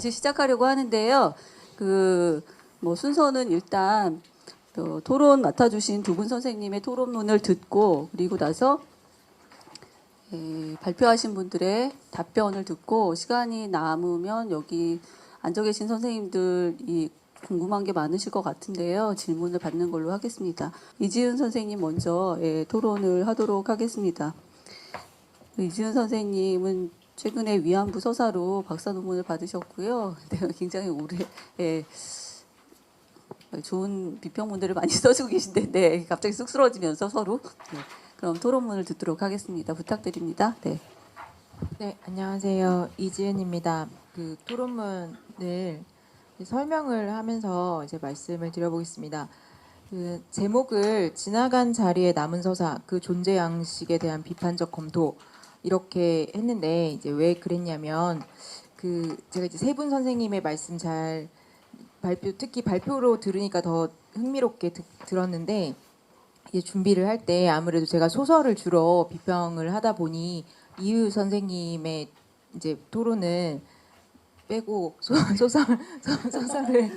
다시 시작하려고 하는데요. 뭐 순서는 일단 토론 맡아주신 두 분 선생님의 토론문을 듣고 그리고 나서 발표하신 분들의 답변을 듣고 시간이 남으면 여기 앉아 계신 선생님들이 궁금한 게 많으실 것 같은데요. 질문을 받는 걸로 하겠습니다. 이지은 선생님 먼저 토론을 하도록 하겠습니다. 이지은 선생님은 최근에 위안부 서사로 박사 논문을 받으셨고요. 굉장히 오래 좋은 비평문들을 많이 써주고 계신데 갑자기 쑥스러워지면서 서로 그럼 토론문을 듣도록 하겠습니다. 부탁드립니다. 네, 안녕하세요. 이지은입니다. 그 토론문을 설명을 하면서 이제 말씀을 드려보겠습니다. 그 제목을 지나간 자리에 남은 서사, 그 존재 양식에 대한 비판적 검토 이렇게 했는데 이제 왜 그랬냐면 제가 이제 세 분 선생님의 말씀 잘 특히 발표로 들으니까 더 흥미롭게 들었는데 이제 준비를 할 때 아무래도 제가 소설을 주로 비평을 하다 보니 이유 선생님의 이제 토론은 빼고 소설을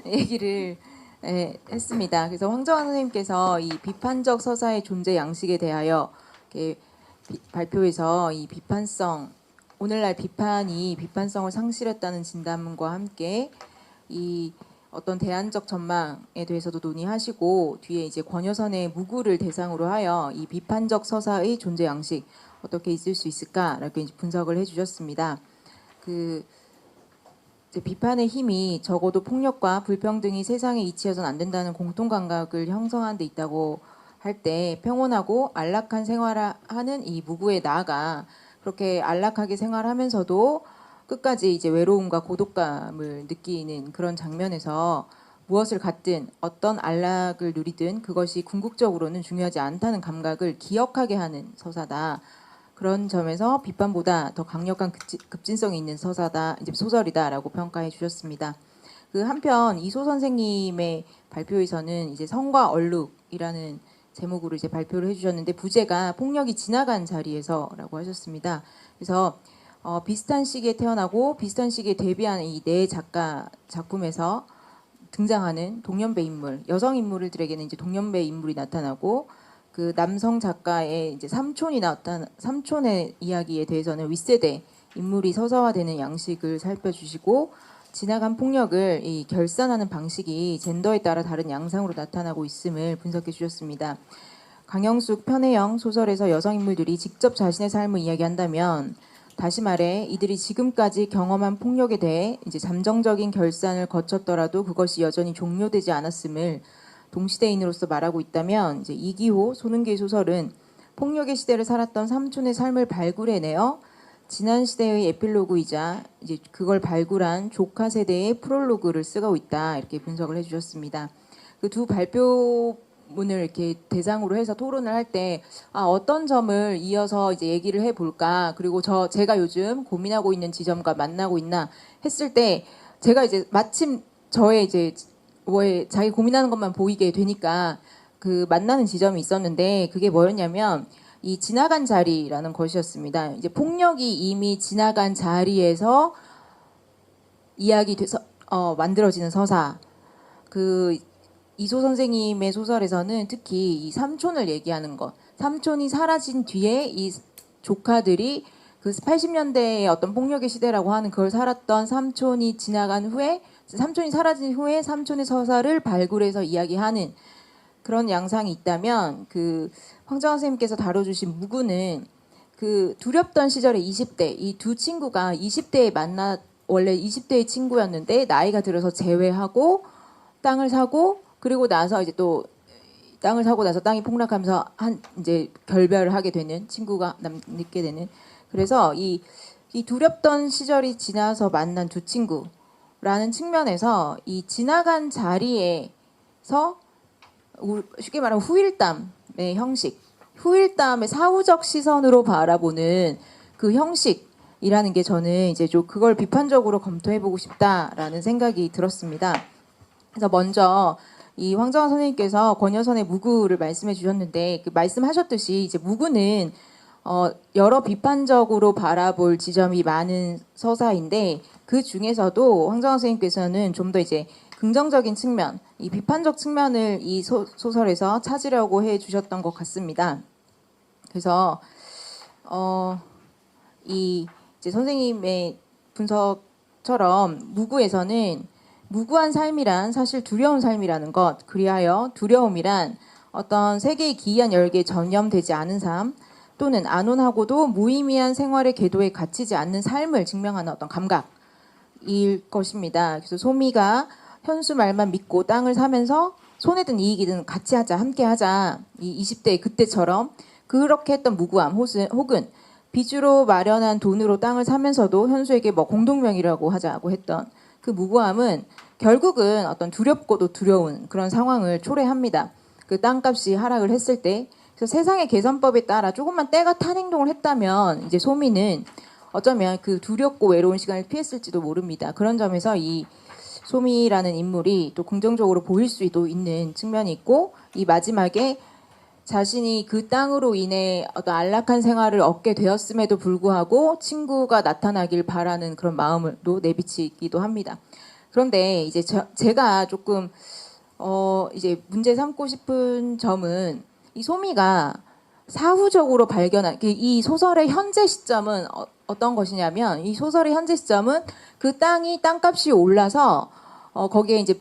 얘기를 했습니다. 그래서 황정환 선생님께서 이 비판적 서사의 존재 양식에 대하여 발표에서 이 비판성, 오늘날 비판이 비판성을 상실했다는 진단과 함께 이 어떤 대안적 전망에 대해서도 논의하시고 뒤에 이제 권여선의 무구를 대상으로 하여 이 비판적 서사의 존재 양식 어떻게 있을 수 있을까라고 이제 분석을 해주셨습니다. 이제 비판의 힘이 적어도 폭력과 불평등이 세상에 이치해서는 안 된다는 공통 감각을 형성하는 데 있다고 할 때 평온하고 안락한 생활을 하는 이 무구에 나아가 그렇게 안락하게 생활하면서도 끝까지 이제 외로움과 고독감을 느끼는 그런 장면에서 무엇을 갖든 어떤 안락을 누리든 그것이 궁극적으로는 중요하지 않다는 감각을 기억하게 하는 서사다. 그런 점에서 비판보다 더 강력한 급진성이 있는 서사다, 이제 소설이다라고 평가해 주셨습니다. 한편 이소 선생님의 발표에서는 이제 성과 얼룩이라는 제목으로 이제 발표를 해주셨는데 부제가 폭력이 지나간 자리에서라고 하셨습니다. 그래서 비슷한 시기에 태어나고 비슷한 시기에 데뷔한 이 네 작가 작품에서 등장하는 동년배 인물, 여성 인물들에게는 이제 동년배 인물이 나타나고 그 남성 작가의 이제 삼촌의 이야기에 대해서는 윗세대 인물이 서사화되는 양식을 살펴주시고 지나간 폭력을 이 결산하는 방식이 젠더에 따라 다른 양상으로 나타나고 있음을 분석해 주셨습니다. 강영숙 편혜영 소설에서 여성 인물들이 직접 자신의 삶을 이야기한다면 다시 말해 이들이 지금까지 경험한 폭력에 대해 이제 잠정적인 결산을 거쳤더라도 그것이 여전히 종료되지 않았음을 동시대인으로서 말하고 있다면 이제 이기호 손은기의 소설은 폭력의 시대를 살았던 삼촌의 삶을 발굴해내어 지난 시대의 에필로그이자 이제 그걸 발굴한 조카 세대의 프롤로그를 쓰고 있다 이렇게 분석을 해주셨습니다. 그 두 발표문을 이렇게 대상으로 해서 토론을 할 때 어떤 점을 이어서 이제 얘기를 해볼까 그리고 제가 요즘 고민하고 있는 지점과 만나고 있나 했을 때 제가 이제 마침 저의 이제 자기 고민하는 것만 보이게 되니까 그 만나는 지점이 있었는데 그게 뭐였냐면 이 지나간 자리라는 것이었습니다. 이제 폭력이 이미 지나간 자리에서 이야기돼서 만들어지는 서사. 이소 선생님의 소설에서는 특히 이 삼촌을 얘기하는 것. 삼촌이 사라진 뒤에 이 조카들이 그 80년대의 어떤 폭력의 시대라고 하는 그걸 살았던 삼촌이 지나간 후에 삼촌이 사라진 후에 삼촌의 서사를 발굴해서 이야기하는 그런 양상이 있다면 황정환 선생님께서 다뤄주신 무구는 두렵던 시절의 20대 이 두 친구가 20대에 원래 20대의 친구였는데 나이가 들어서 재회하고 땅을 사고 그리고 나서 이제 또 땅을 사고 나서 땅이 폭락하면서 이제 결별을 하게 되는 친구가 남게 되는 그래서 이 두렵던 시절이 지나서 만난 두 친구라는 측면에서 이 지나간 자리에서 쉽게 말하면 후일담의 형식, 후일담의 사후적 시선으로 바라보는 그 형식이라는 게 저는 이제 좀 그걸 비판적으로 검토해보고 싶다라는 생각이 들었습니다. 그래서 먼저 이 황정환 선생님께서 권여선의 무구를 말씀해 주셨는데 말씀하셨듯이 이제 무구는 여러 비판적으로 바라볼 지점이 많은 서사인데 그 중에서도 황정화 선생님께서는 좀 더 이제 긍정적인 측면, 이 비판적 측면을 이 소설에서 찾으려고 해주셨던 것 같습니다. 그래서 이 이제 선생님의 분석처럼 무구에서는 무구한 삶이란 사실 두려운 삶이라는 것, 그리하여 두려움이란 어떤 세계의 기이한 열기에 전념되지 않은 삶 또는 안온하고도 무의미한 생활의 궤도에 갇히지 않는 삶을 증명하는 어떤 감각일 것입니다. 그래서 소미가 현수 말만 믿고 땅을 사면서 손에 든 이익이든 같이 하자, 함께 하자, 이 20대의 그때처럼 그렇게 했던 무구함 혹은 빚으로 마련한 돈으로 땅을 사면서도 현수에게 뭐 공동명의라고 하자고 했던 그 무구함은 결국은 어떤 두렵고도 두려운 그런 상황을 초래합니다. 그 땅값이 하락을 했을 때, 그래서 세상의 계산법에 따라 조금만 때가 탄 행동을 했다면 이제 소미는 어쩌면 그 두렵고 외로운 시간을 피했을지도 모릅니다. 그런 점에서 이 소미라는 인물이 또 긍정적으로 보일 수도 있는 측면이 있고, 이 마지막에 자신이 그 땅으로 인해 어떤 안락한 생활을 얻게 되었음에도 불구하고 친구가 나타나길 바라는 그런 마음을도 내비치기도 합니다. 그런데 이제 제가 조금 이제 문제 삼고 싶은 점은 이 소미가 사후적으로 발견한 이 소설의 현재 시점은 어떤 것이냐면, 이 소설의 현재 시점은 그 땅이 땅값이 올라서 거기에 이제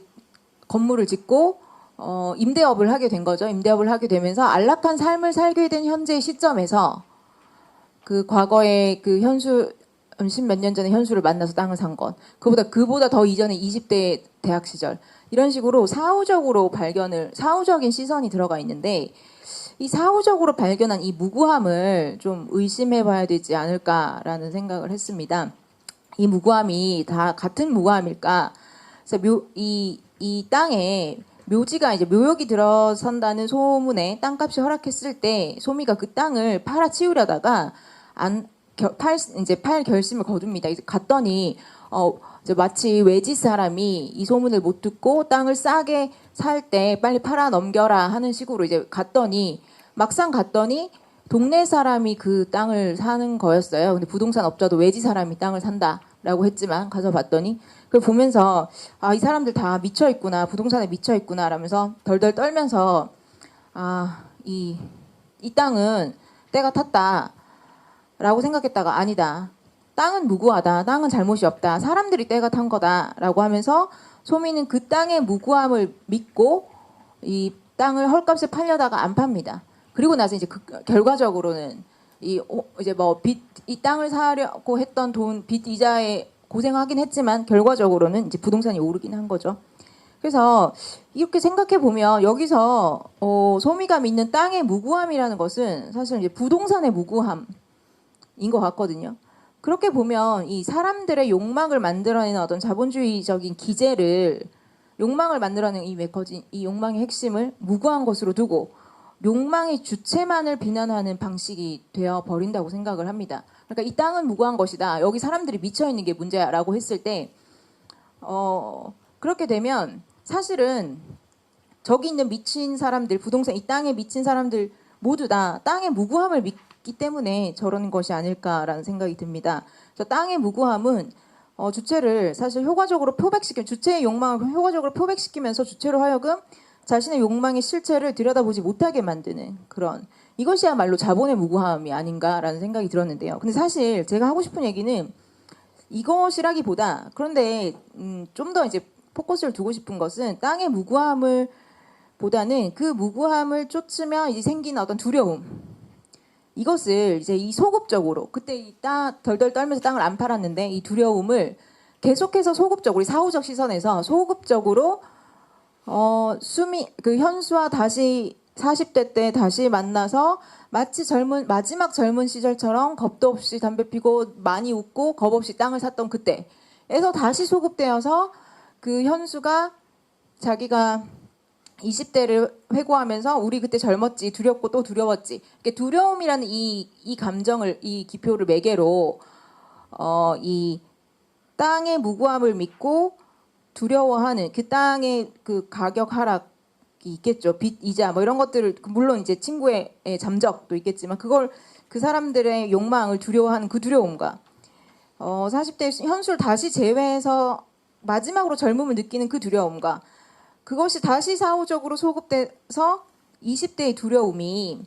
건물을 짓고 임대업을 하게 된 거죠. 임대업을 하게 되면서 안락한 삶을 살게 된 현재 시점에서 그 과거에 그 현수 10몇 년 전에 현수를 만나서 땅을 산 것, 그보다 더 이전에 20대 대학 시절, 이런 식으로 사후적인 시선이 들어가 있는데, 이 사후적으로 발견한 이 무구함을 좀 의심해 봐야 되지 않을까라는 생각을 했습니다. 이 무구함이 다 같은 무구함일까? 그래서 이 땅에 묘지가 이제 묘역이 들어선다는 소문에 땅값이 허락했을 때 소미가 그 땅을 팔아치우려다가 팔 결심을 거둡니다. 이제 갔더니 이제 마치 외지 사람이 이 소문을 못 듣고 땅을 싸게 살 때 빨리 팔아 넘겨라 하는 식으로 이제 막상 갔더니 동네 사람이 그 땅을 사는 거였어요. 근데 부동산 업자도 외지 사람이 땅을 산다라고 했지만 가서 봤더니 그걸 보면서 이 사람들 다 미쳐 있구나, 부동산에 미쳐 있구나 라면서 덜덜 떨면서 이 땅은 때가 탔다라고 생각했다가 아니다. 땅은 무구하다. 땅은 잘못이 없다. 사람들이 때가 탄 거다라고 하면서 소미는 그 땅의 무구함을 믿고 이 땅을 헐값에 팔려다가 안 팝니다. 그리고 나서 이제 결과적으로는 이 땅을 사려고 했던 빚 이자에 고생하긴 했지만 결과적으로는 이제 부동산이 오르긴 한 거죠. 그래서 이렇게 생각해 보면 여기서 소미가 믿는 땅의 무구함이라는 것은 사실 이제 부동산의 무구함인 것 같거든요. 그렇게 보면 이 사람들의 욕망을 만들어내는 어떤 자본주의적인 기제를, 욕망을 만들어내는 이 메커진, 이 욕망의 핵심을 무구한 것으로 두고 욕망의 주체만을 비난하는 방식이 되어 버린다고 생각을 합니다. 그러니까 이 땅은 무구한 것이다. 여기 사람들이 미쳐 있는 게 문제야라고 했을 때, 그렇게 되면 사실은 저기 있는 미친 사람들, 부동산 이 땅에 미친 사람들 모두 다 땅의 무구함을 믿기 때문에 저러는 것이 아닐까라는 생각이 듭니다. 그래서 땅의 무구함은 주체를 사실 주체의 욕망을 효과적으로 표백시키면서 주체로 하여금 자신의 욕망의 실체를 들여다보지 못하게 만드는 그런, 이것이야말로 자본의 무구함이 아닌가라는 생각이 들었는데요. 근데 사실 제가 하고 싶은 얘기는 이것이라기보다, 그런데 좀 더 이제 포커스를 두고 싶은 것은 땅의 무구함을 보다는 그 무구함을 쫓으며 이제 생기는 어떤 두려움, 이것을 이제 이 소급적으로 그때 덜덜 떨면서 땅을 안 팔았는데 이 두려움을 계속해서 소급적으로, 사후적 시선에서 소급적으로 현수와 다시 40대 때 다시 만나서 마치 마지막 젊은 시절처럼 겁도 없이 담배 피고 많이 웃고 겁 없이 땅을 샀던 그때에서 다시 소급되어서 그 현수가 자기가 20대를 회고하면서 우리 그때 젊었지, 두렵고 또 두려웠지. 두려움이라는 이 감정을, 이 기표를 매개로 이 땅의 무구함을 믿고 두려워하는 그 땅의 그 가격 하락이 있겠죠. 빚 이자 뭐 이런 것들을, 물론 이제 친구의 잠적도 있겠지만 그걸 그 사람들의 욕망을 두려워하는 그 두려움과 40대 현수를 다시 제외해서 마지막으로 젊음을 느끼는 그 두려움과 그것이 다시 사후적으로 소급돼서 20대의 두려움이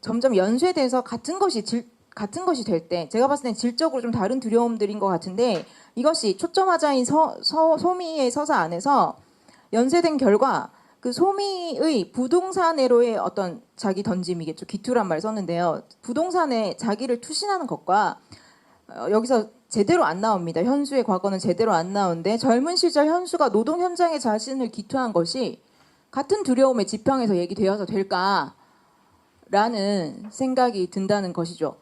점점 연쇄돼서 같은 것이 될 때 제가 봤을 땐 질적으로 좀 다른 두려움들인 것 같은데 이것이 초점화자인 소미의 서사 안에서 연쇄된 결과 그 소미의 부동산으로의 어떤 자기 던짐이겠죠. 기투란 말 썼는데요. 부동산에 자기를 투신하는 것과 여기서 제대로 안 나옵니다. 현수의 과거는 제대로 안 나오는데 젊은 시절 현수가 노동 현장에 자신을 기투한 것이 같은 두려움의 지평에서 얘기되어서 될까라는 생각이 든다는 것이죠.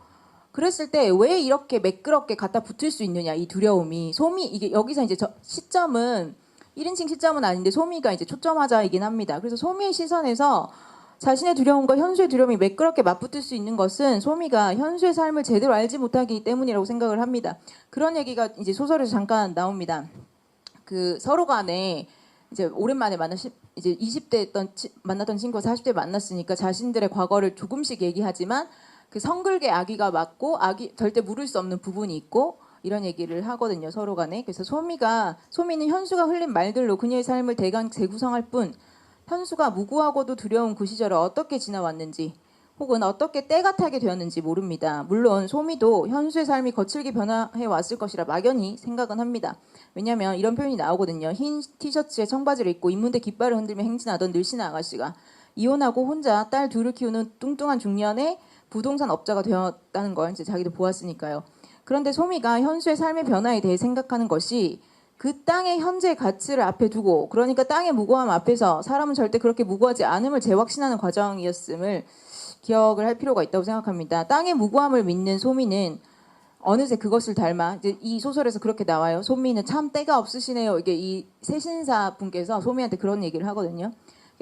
그랬을 때 왜 이렇게 매끄럽게 갖다 붙을 수 있느냐 이 두려움이 이게 여기서 이제 시점은 1인칭 시점은 아닌데 소미가 이제 초점화자이긴 합니다. 그래서 소미의 시선에서 자신의 두려움과 현수의 두려움이 매끄럽게 맞붙을 수 있는 것은 소미가 현수의 삶을 제대로 알지 못하기 때문이라고 생각을 합니다. 그런 얘기가 이제 소설에서 잠깐 나옵니다. 그 서로 간에 이제 오랜만에 이제 20대 만났던 친구가 40대 만났으니까 자신들의 과거를 조금씩 얘기하지만 그 성글게 아기가 맞고 절대 물을 수 없는 부분이 있고 이런 얘기를 하거든요. 서로 간에. 그래서 소미는 현수가 흘린 말들로 그녀의 삶을 대강 재구성할 뿐 현수가 무구하고도 두려운 그 시절을 어떻게 지나왔는지 혹은 어떻게 때가 타게 되었는지 모릅니다. 물론 소미도 현수의 삶이 거칠게 변화해 왔을 것이라 막연히 생각은 합니다. 왜냐하면 이런 표현이 나오거든요. 흰 티셔츠에 청바지를 입고 인문대 깃발을 흔들며 행진하던 늘씬한 아가씨가 이혼하고 혼자 딸 둘을 키우는 뚱뚱한 중년의 부동산 업자가 되었다는 걸 이제 자기도 보았으니까요. 그런데 소미가 현수의 삶의 변화에 대해 생각하는 것이 그 땅의 현재 가치를 앞에 두고 그러니까 땅의 무고함 앞에서 사람은 절대 그렇게 무고하지 않음을 재확신하는 과정이었음을 기억을 할 필요가 있다고 생각합니다. 땅의 무고함을 믿는 소미는 어느새 그것을 닮아 이제 이 소설에서 그렇게 나와요. 소미는 참 때가 없으시네요. 이게 이 세신사 분께서 소미한테 그런 얘기를 하거든요.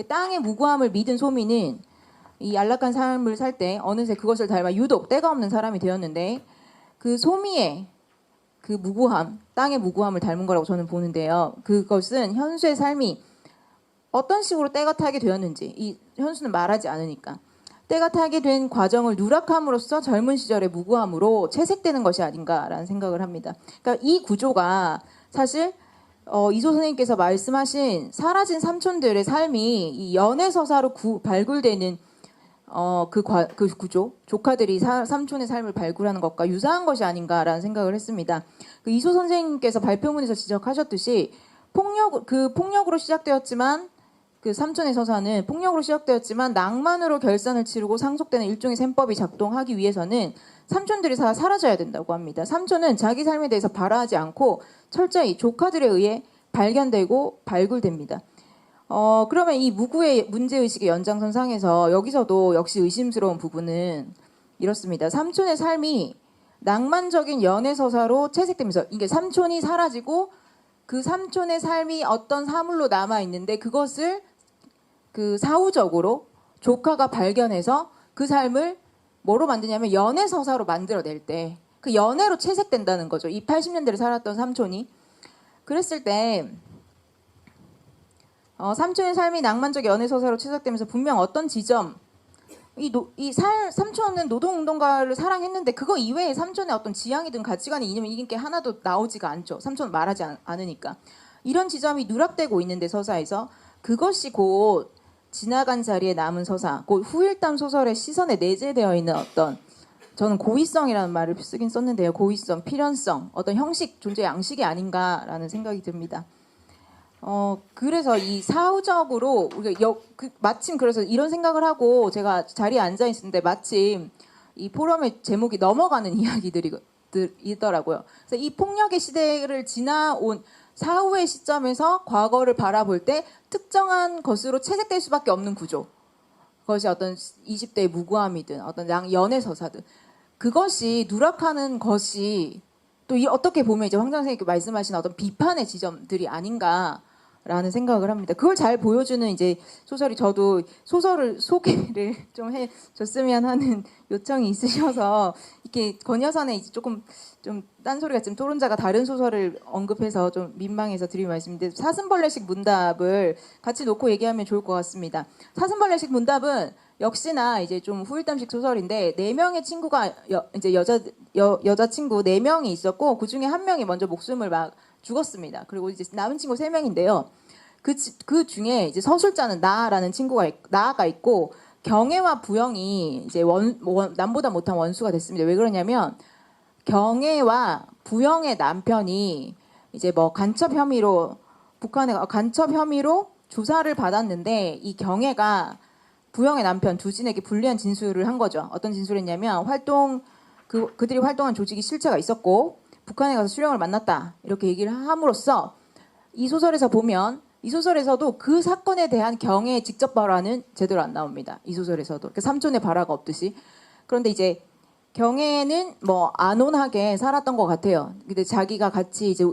땅의 무고함을 믿은 소미는 이 안락한 삶을 살 때 어느새 그것을 닮아 유독 때가 없는 사람이 되었는데 그 소미의 그 무고함, 땅의 무고함을 닮은 거라고 저는 보는데요. 그것은 현수의 삶이 어떤 식으로 때가 타게 되었는지 이 현수는 말하지 않으니까 때가 타게 된 과정을 누락함으로써 젊은 시절의 무고함으로 채색되는 것이 아닌가라는 생각을 합니다. 그러니까 이 구조가 사실 이소 선생님께서 말씀하신 사라진 삼촌들의 삶이 이 연애서사로 발굴되는 그 구조, 조카들이 삼촌의 삶을 발굴하는 것과 유사한 것이 아닌가라는 생각을 했습니다. 그 이소 선생님께서 발표문에서 지적하셨듯이 폭력으로 시작되었지만 그 삼촌의 서사는 폭력으로 시작되었지만 낭만으로 결산을 치르고 상속되는 일종의 셈법이 작동하기 위해서는 삼촌들이 사라져야 된다고 합니다. 삼촌은 자기 삶에 대해서 발화하지 않고 철저히 조카들에 의해 발견되고 발굴됩니다. 그러면 이 무구의 문제의식의 연장선상에서 여기서도 역시 의심스러운 부분은 이렇습니다. 삼촌의 삶이 낭만적인 연애서사로 채색되면서 이게 삼촌이 사라지고 그 삼촌의 삶이 어떤 사물로 남아있는데 그것을 그 사후적으로 조카가 발견해서 그 삶을 뭐로 만드냐면 연애서사로 만들어낼 때 그 연애로 채색된다는 거죠. 이 80년대를 살았던 삼촌이. 그랬을 때 삼촌의 삶이 낭만적 연애서사로 채색되면서 분명 어떤 지점 삼촌은 노동운동가를 사랑했는데 그거 이외에 삼촌의 어떤 지향이든 가치관이 이념이 이게 하나도 나오지가 않죠. 삼촌은 말하지 않으니까. 이런 지점이 누락되고 있는데 서사에서 그것이 곧 지나간 자리에 남은 서사, 곧 후일담 소설의 시선에 내재되어 있는 어떤 저는 고의성이라는 말을 쓰긴 썼는데요. 고의성, 필연성, 어떤 형식, 존재 양식이 아닌가라는 생각이 듭니다. 그래서 이 사후적으로 우리가 마침 그래서 이런 생각을 하고 제가 자리에 앉아 있었는데 마침 이 포럼의 제목이 넘어가는 이야기들이더라고요. 그래서 이 폭력의 시대를 지나온 사후의 시점에서 과거를 바라볼 때 특정한 것으로 채색될 수밖에 없는 구조. 그것이 어떤 20대의 무고함이든 어떤 연애서사든 그것이 누락하는 것이 또 어떻게 보면 이제 황장 선생님께 말씀하신 어떤 비판의 지점들이 아닌가라는 생각을 합니다. 그걸 잘 보여주는 이제 소설이 저도 소설을 소개를 좀 해줬으면 하는 요청이 있으셔서 이렇게 권여선에 이제 조금 좀 딴소리 같지만 토론자가 다른 소설을 언급해서 좀 민망해서 드릴 말씀인데 사슴벌레식 문답을 같이 놓고 얘기하면 좋을 것 같습니다. 사슴벌레식 문답은 역시나 이제 좀 후일담식 소설인데 네 명의 친구가 이제 여자 친구 네 명이 있었고 그 중에 한 명이 먼저 목숨을 막 죽었습니다. 그리고 이제 남은 친구 세 명인데요. 그 중에 이제 서술자는 나라는 나가 있고 경애와 부영이 이제 남보다 못한 원수가 됐습니다. 왜 그러냐면 경애와 부영의 남편이 이제 뭐 간첩 혐의로 조사를 받았는데 이 경애가 부영의 남편 두진에게 불리한 진술을 한 거죠. 어떤 진술을 했냐면 그들이 활동한 조직이 실체가 있었고 북한에 가서 수령을 만났다 이렇게 얘기를 함으로써 이 소설에서도 그 사건에 대한 경애의 직접 발화는 제대로 안 나옵니다. 이 소설에서도 삼촌의 발화가 없듯이. 그런데 이제 경애는 뭐 안온하게 살았던 것 같아요. 근데 자기가 같이 이제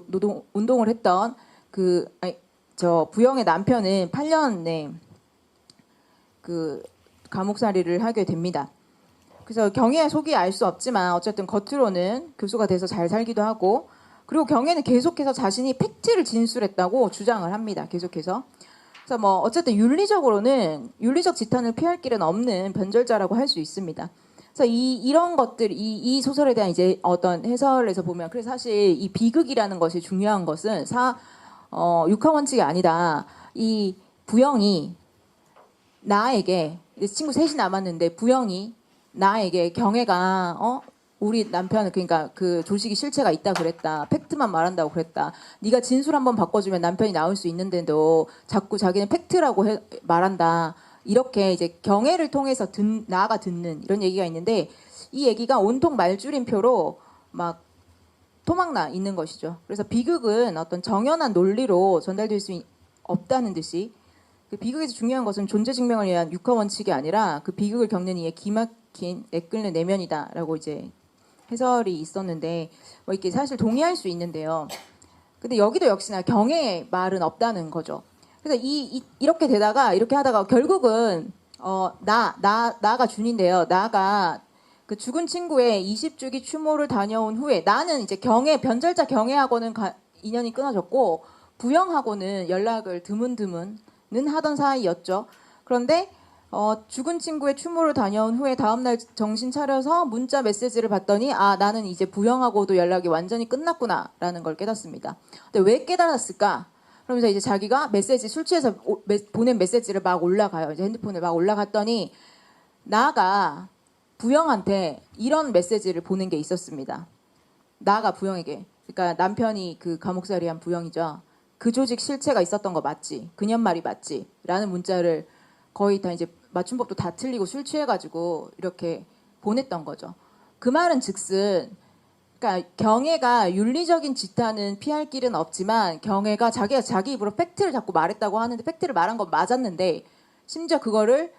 운동을 했던 부영의 남편은 8년에 그 감옥살이를 하게 됩니다. 그래서 경애의 속이 알 수 없지만 어쨌든 겉으로는 교수가 돼서 잘 살기도 하고 그리고 경애는 계속해서 자신이 팩트를 진술했다고 주장을 합니다. 계속해서. 그래서 뭐 어쨌든 윤리적 지탄을 피할 길은 없는 변절자라고 할 수 있습니다. 그래서 이런 것들 이 소설에 대한 이제 어떤 해설에서 보면 그래서 사실 이 비극이라는 것이 중요한 것은 육하 원칙이 아니다. 이 부영이 나에게 친구 셋이 남았는데 부영이 나에게 경애가 우리 남편은 그러니까 그 조직이 실체가 있다 그랬다. 팩트만 말한다고 그랬다. 네가 진술 한번 바꿔주면 남편이 나올 수 있는데도 자꾸 자기는 팩트라고 말한다. 이렇게 이제 경애를 통해서 나아가 듣는 이런 얘기가 있는데 이 얘기가 온통 말줄임표로 막 토막나 있는 것이죠. 그래서 비극은 어떤 정연한 논리로 전달될 수 없다는 듯이 그 비극에서 중요한 것은 존재 증명을 위한 육하 원칙이 아니라 그 비극을 겪는 이의 기막힌 애끓는 내면이다라고 이제 해설이 있었는데 뭐 이렇게 사실 동의할 수 있는데요. 근데 여기도 역시나 경애의 말은 없다는 거죠. 그래서 이렇게 되다가 이렇게 하다가 결국은 나가 준인데요. 나가 그 죽은 친구의 20주기 추모를 다녀온 후에 나는 이제 변절자 경애하고는 인연이 끊어졌고 부영하고는 연락을 드문드문은 하던 사이였죠. 그런데 죽은 친구의 추모를 다녀온 후에 다음날 정신 차려서 문자 메시지를 봤더니 나는 이제 부영하고도 연락이 완전히 끝났구나라는 걸 깨닫습니다. 근데 왜 깨달았을까? 그러면서 이제 자기가 술 취해서 보낸 메시지를 막 올라가요. 이제 핸드폰에 막 올라갔더니 나가 부영한테 이런 메시지를 보낸 게 있었습니다. 나가 부영에게. 그러니까 남편이 그 감옥살이한 부영이죠. 그 조직 실체가 있었던 거 맞지? 그년 말이 맞지? 라는 문자를 거의 다 이제 맞춤법도 다 틀리고 술 취해가지고 이렇게 보냈던 거죠. 그 말은 즉슨 그러니까 경애가 윤리적인 지탄은 피할 길은 없지만 경애가 자기가 자기 입으로 팩트를 자꾸 말했다고 하는데 팩트를 말한 건 맞았는데 심지어 그거를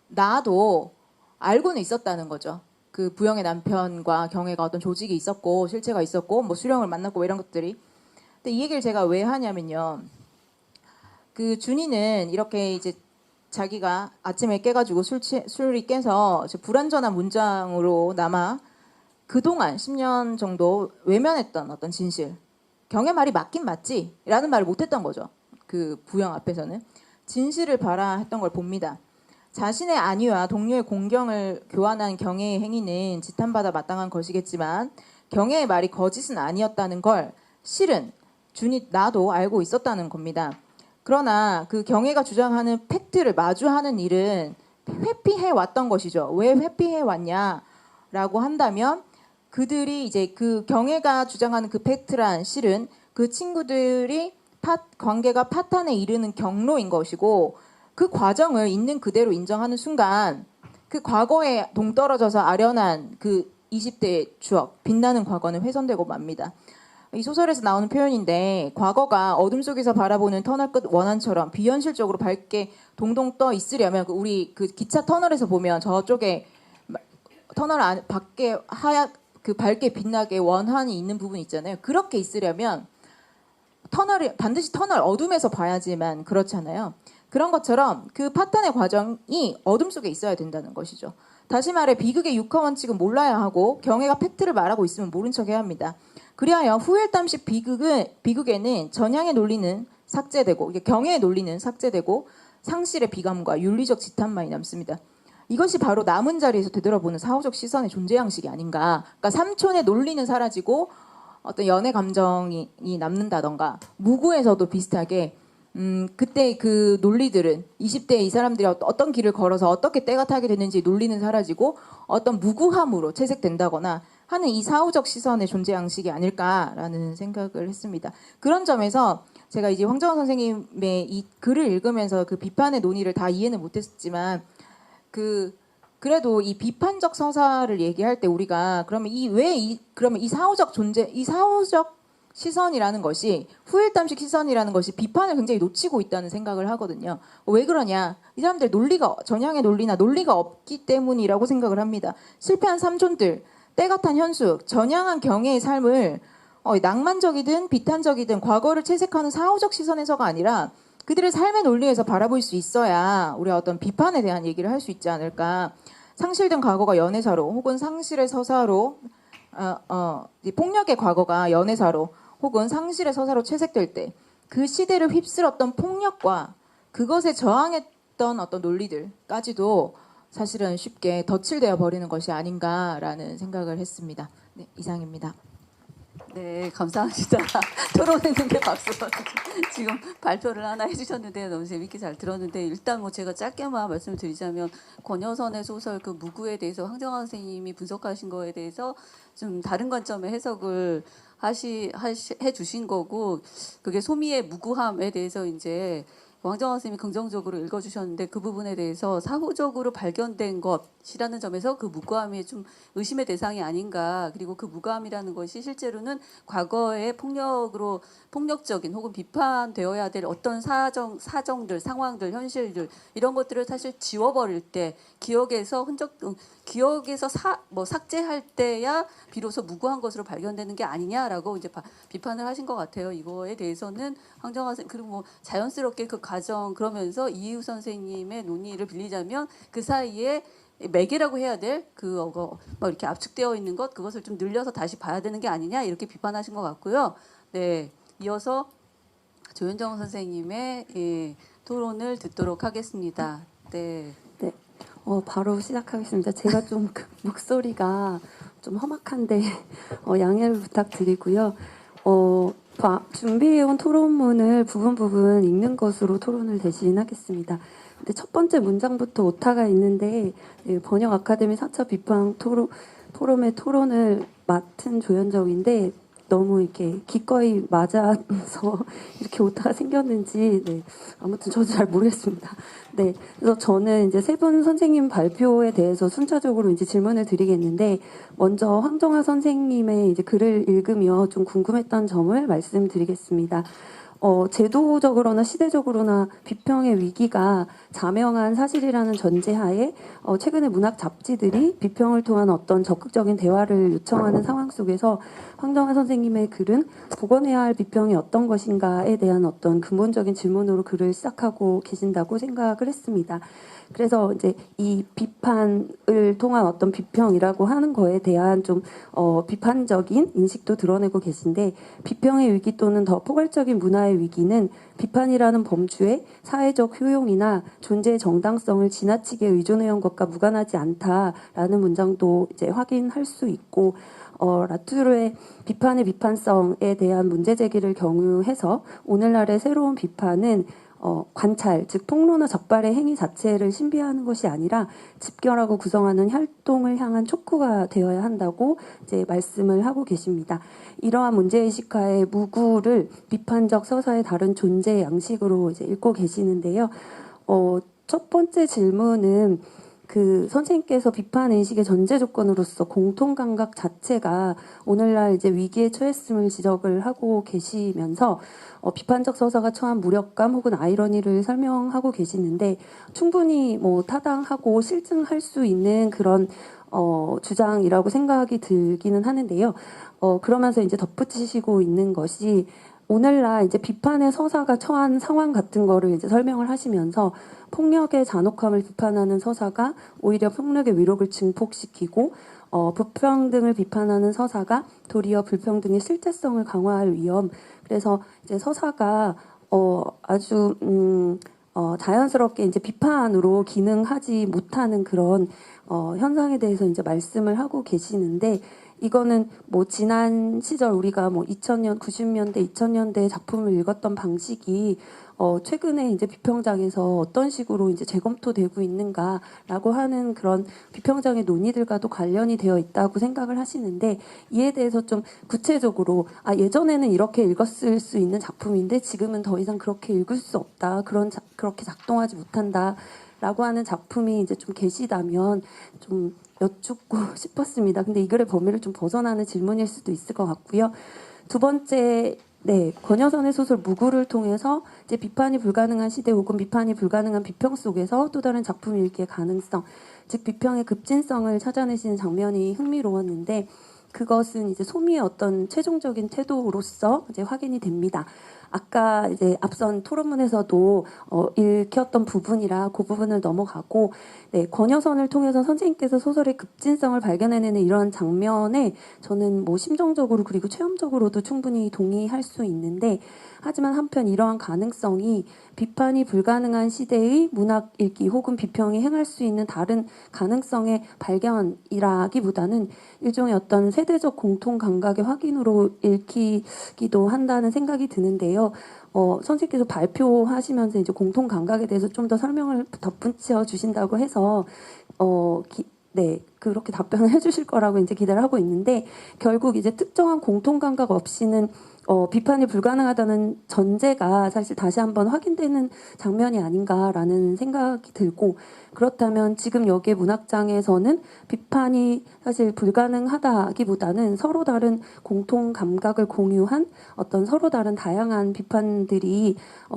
나도 알고는 있었다는 거죠. 그 부영의 남편과 경애가 어떤 조직이 있었고 실체가 있었고 뭐 수령을 만났고 뭐 이런 것들이. 근데 이 얘기를 제가 왜 하냐면요. 그 준이는 이렇게 이제 자기가 아침에 깨가지고 술이 깨서 불완전한 문장으로 남아 그동안 10년 정도 외면했던 어떤 진실. 경의 말이 맞긴 맞지? 라는 말을 못했던 거죠. 그 부영 앞에서는. 진실을 발화했던 걸 봅니다. 자신의 안위와 동료의 공경을 교환한 경애의 행위는 지탄받아 마땅한 것이겠지만 경애의 말이 거짓은 아니었다는 걸 실은 나도 알고 있었다는 겁니다. 그러나 그 경애가 주장하는 팩트를 마주하는 일은 회피해 왔던 것이죠. 왜 회피해 왔냐라고 한다면 그들이 이제 그 경애가 주장하는 그 팩트란 실은 그 친구들이 관계가 파탄에 이르는 경로인 것이고 그 과정을 있는 그대로 인정하는 순간 그 과거에 동떨어져서 아련한 그 20대의 추억, 빛나는 과거는 훼손되고 맙니다. 이 소설에서 나오는 표현인데 과거가 어둠 속에서 바라보는 터널 끝 원안처럼 비현실적으로 밝게 동동 떠 있으려면 우리 그 기차 터널에서 보면 저쪽에 터널 밖에 밝게 빛나게 원환이 있는 부분 있잖아요. 그렇게 있으려면 반드시 터널 어둠에서 봐야지만 그렇잖아요. 그런 것처럼 그 파탄의 과정이 어둠 속에 있어야 된다는 것이죠. 다시 말해 비극의 육하 원칙은 몰라야 하고 경애가 팩트를 말하고 있으면 모른 척해야 합니다. 그리하여 후일담식 비극에는 전향의 논리는 삭제되고 경애의 논리는 삭제되고 상실의 비감과 윤리적 지탄만이 남습니다. 이것이 바로 남은 자리에서 되돌아보는 사후적 시선의 존재 양식이 아닌가. 그러니까 삼촌의 논리는 사라지고 어떤 연애 감정이 남는다던가, 무구에서도 비슷하게 그때 그 논리들은 20대 이 사람들이 어떤 길을 걸어서 어떻게 때가 타게 됐는지 논리는 사라지고 어떤 무구함으로 채색된다거나 하는 이 사후적 시선의 존재 양식이 아닐까라는 생각을 했습니다. 그런 점에서 제가 이제 황정원 선생님의 이 글을 읽으면서 그 비판의 논의를 다 이해는 못했지만 그래도 이 비판적 서사를 얘기할 때 우리가 그러면 그러면 이 사후적 존재, 이 사후적 시선이라는 것이, 후일담식 시선이라는 것이 비판을 굉장히 놓치고 있다는 생각을 하거든요. 왜 그러냐? 이 사람들 전향의 논리나 논리가 없기 때문이라고 생각을 합니다. 실패한 삼촌들, 때가 탄 현숙, 전향한 경애의 삶을 낭만적이든 비탄적이든 과거를 채색하는 사후적 시선에서가 아니라 그들의 삶의 논리에서 바라볼 수 있어야 우리가 어떤 비판에 대한 얘기를 할 수 있지 않을까. 상실된 과거가 연애사로, 혹은 상실의 서사로, 폭력의 과거가 연애사로 혹은 상실의 서사로 채색될 때 그 시대를 휩쓸었던 폭력과 그것에 저항했던 어떤 논리들까지도 사실은 쉽게 덧칠되어 버리는 것이 아닌가라는 생각을 했습니다. 네, 이상입니다. 네, 감사합니다. 토론했는데 박수. 지금 발표를 하나 해주셨는데 너무 재밌게 잘 들었는데, 일단 뭐 제가 짧게만 말씀을 드리자면, 권여선의 소설 그 무구에 대해서 황정환 선생님이 분석하신 거에 대해서 좀 다른 관점의 해석을 해주신 거고, 그게 소미의 무구함에 대해서 이제 황정환 선생님이 긍정적으로 읽어주셨는데, 그 부분에 대해서 사후적으로 발견된 것이라는 점에서 그 무구함이 좀 의심의 대상이 아닌가. 그리고 그 무구함이라는 것이 실제로는 과거의 폭력적인 혹은 비판되어야 될 어떤 사정들, 상황들, 현실들, 이런 것들을 사실 지워버릴 때, 기억에서 삭제할 때야 비로소 무구한 것으로 발견되는 게 아니냐라고 이제 비판을 하신 것 같아요. 이거에 대해서는 황정환 선생님, 그리고 뭐 자연스럽게 그 과정, 그러면서 이희우 선생님의 논의를 빌리자면 그 사이에 매개라고 해야 될 이렇게 압축되어 있는 그것을 좀 늘려서 다시 봐야 되는 게 아니냐, 이렇게 비판하신 것 같고요. 네, 이어서 조윤정 선생님의 토론을 듣도록 하겠습니다. 네. 네, 바로 시작하겠습니다. 제가 좀 목소리가 좀 험악한데 양해를 부탁드리고요. 준비해온 토론문을 부분 읽는 것으로 토론을 대신하겠습니다. 근데 첫 번째 문장부터 오타가 있는데, 번역 아카데미 4차 비판 포럼의 토론을 맡은 조현정인데 너무 이렇게 기꺼이 맞아서 이렇게 오타가 생겼는지, 네, 아무튼 저도 잘 모르겠습니다. 네, 그래서 저는 이제 세 분 선생님 발표에 대해서 순차적으로 이제 질문을 드리겠는데, 먼저 황정화 선생님의 이제 글을 읽으며 좀 궁금했던 점을 말씀드리겠습니다. 제도적으로나 시대적으로나 비평의 위기가 자명한 사실이라는 전제하에 최근에 문학 잡지들이 비평을 통한 어떤 적극적인 대화를 요청하는 상황 속에서 황정화 선생님의 글은 복원해야 할 비평이 어떤 것인가에 대한 어떤 근본적인 질문으로 글을 시작하고 계신다고 생각을 했습니다. 그래서 이제 이 비판을 통한 어떤 비평이라고 하는 거에 대한 좀 비판적인 인식도 드러내고 계신데, 비평의 위기 또는 더 포괄적인 문화의 위기는 비판이라는 범주의 사회적 효용이나 존재의 정당성을 지나치게 의존해온 것과 무관하지 않다라는 문장도 이제 확인할 수 있고, 라투르의 비판의 비판성에 대한 문제 제기를 경유해서 오늘날의 새로운 비판은 관찰, 즉 폭로나 적발의 행위 자체를 신비화하는 것이 아니라 집결하고 구성하는 활동을 향한 촉구가 되어야 한다고 이제 말씀을 하고 계십니다. 이러한 문제의식화의 무구를 비판적 서사의 다른 존재 양식으로 이제 읽고 계시는데요. 첫 번째 질문은 선생님께서 비판 의식의 전제 조건으로서 공통 감각 자체가 오늘날 이제 위기에 처했음을 지적을 하고 계시면서 비판적 서사가 처한 무력감 혹은 아이러니를 설명하고 계시는데, 충분히 뭐 타당하고 실증할 수 있는 그런 주장이라고 생각이 들기는 하는데요. 그러면서 이제 덧붙이시고 있는 것이, 오늘날 이제 비판의 서사가 처한 상황 같은 거를 이제 설명을 하시면서, 폭력의 잔혹함을 비판하는 서사가 오히려 폭력의 위력을 증폭시키고, 불평등을 비판하는 서사가 도리어 불평등의 실제성을 강화할 위험. 그래서 이제 서사가 아주 자연스럽게 이제 비판으로 기능하지 못하는 그런 현상에 대해서 이제 말씀을 하고 계시는데 이거는 뭐 지난 시절 우리가 뭐 2000년, 90년대, 2000년대 작품을 읽었던 방식이 최근에 이제 비평장에서 어떤 식으로 이제 재검토되고 있는가라고 하는 그런 비평장의 논의들과도 관련이 되어 있다고 생각을 하시는데 이에 대해서 좀 구체적으로 예전에는 이렇게 읽었을 수 있는 작품인데 지금은 더 이상 그렇게 읽을 수 없다. 그렇게 작동하지 못한다라고 하는 작품이 이제 좀 계시다면 좀 여쭙고 싶었습니다. 근데 이 글의 범위를 좀 벗어나는 질문일 수도 있을 것 같고요. 두 번째, 권여선의 소설 무구를 통해서 이제 비판이 불가능한 시대 혹은 비판이 불가능한 비평 속에서 또 다른 작품 읽기의 가능성, 즉 비평의 급진성을 찾아내시는 장면이 흥미로웠는데 그것은 이제 소미의 어떤 최종적인 태도로서 이제 확인이 됩니다. 아까 이제 앞선 토론문에서도 읽혔던 부분이라 그 부분을 넘어가고 권여선을 통해서 선생님께서 소설의 급진성을 발견해내는 이런 장면에 저는 뭐 심정적으로 그리고 체험적으로도 충분히 동의할 수 있는데 하지만 한편 이러한 가능성이 비판이 불가능한 시대의 문학 읽기 혹은 비평이 행할 수 있는 다른 가능성의 발견이라기보다는 일종의 어떤 세대적 공통 감각의 확인으로 읽히기도 한다는 생각이 드는데요. 선생님께서 발표하시면서 이제 공통 감각에 대해서 좀 더 설명을 덧붙여 주신다고 해서 그렇게 답변을 해주실 거라고 이제 기대를 하고 있는데 결국 이제 특정한 공통 감각 없이는 비판이 불가능하다는 전제가 사실 다시 한번 확인되는 장면이 아닌가라는 생각이 들고 그렇다면 지금 여기에 문학장에서는 비판이 사실 불가능하다기보다는 서로 다른 공통 감각을 공유한 어떤 서로 다른 다양한 비판들이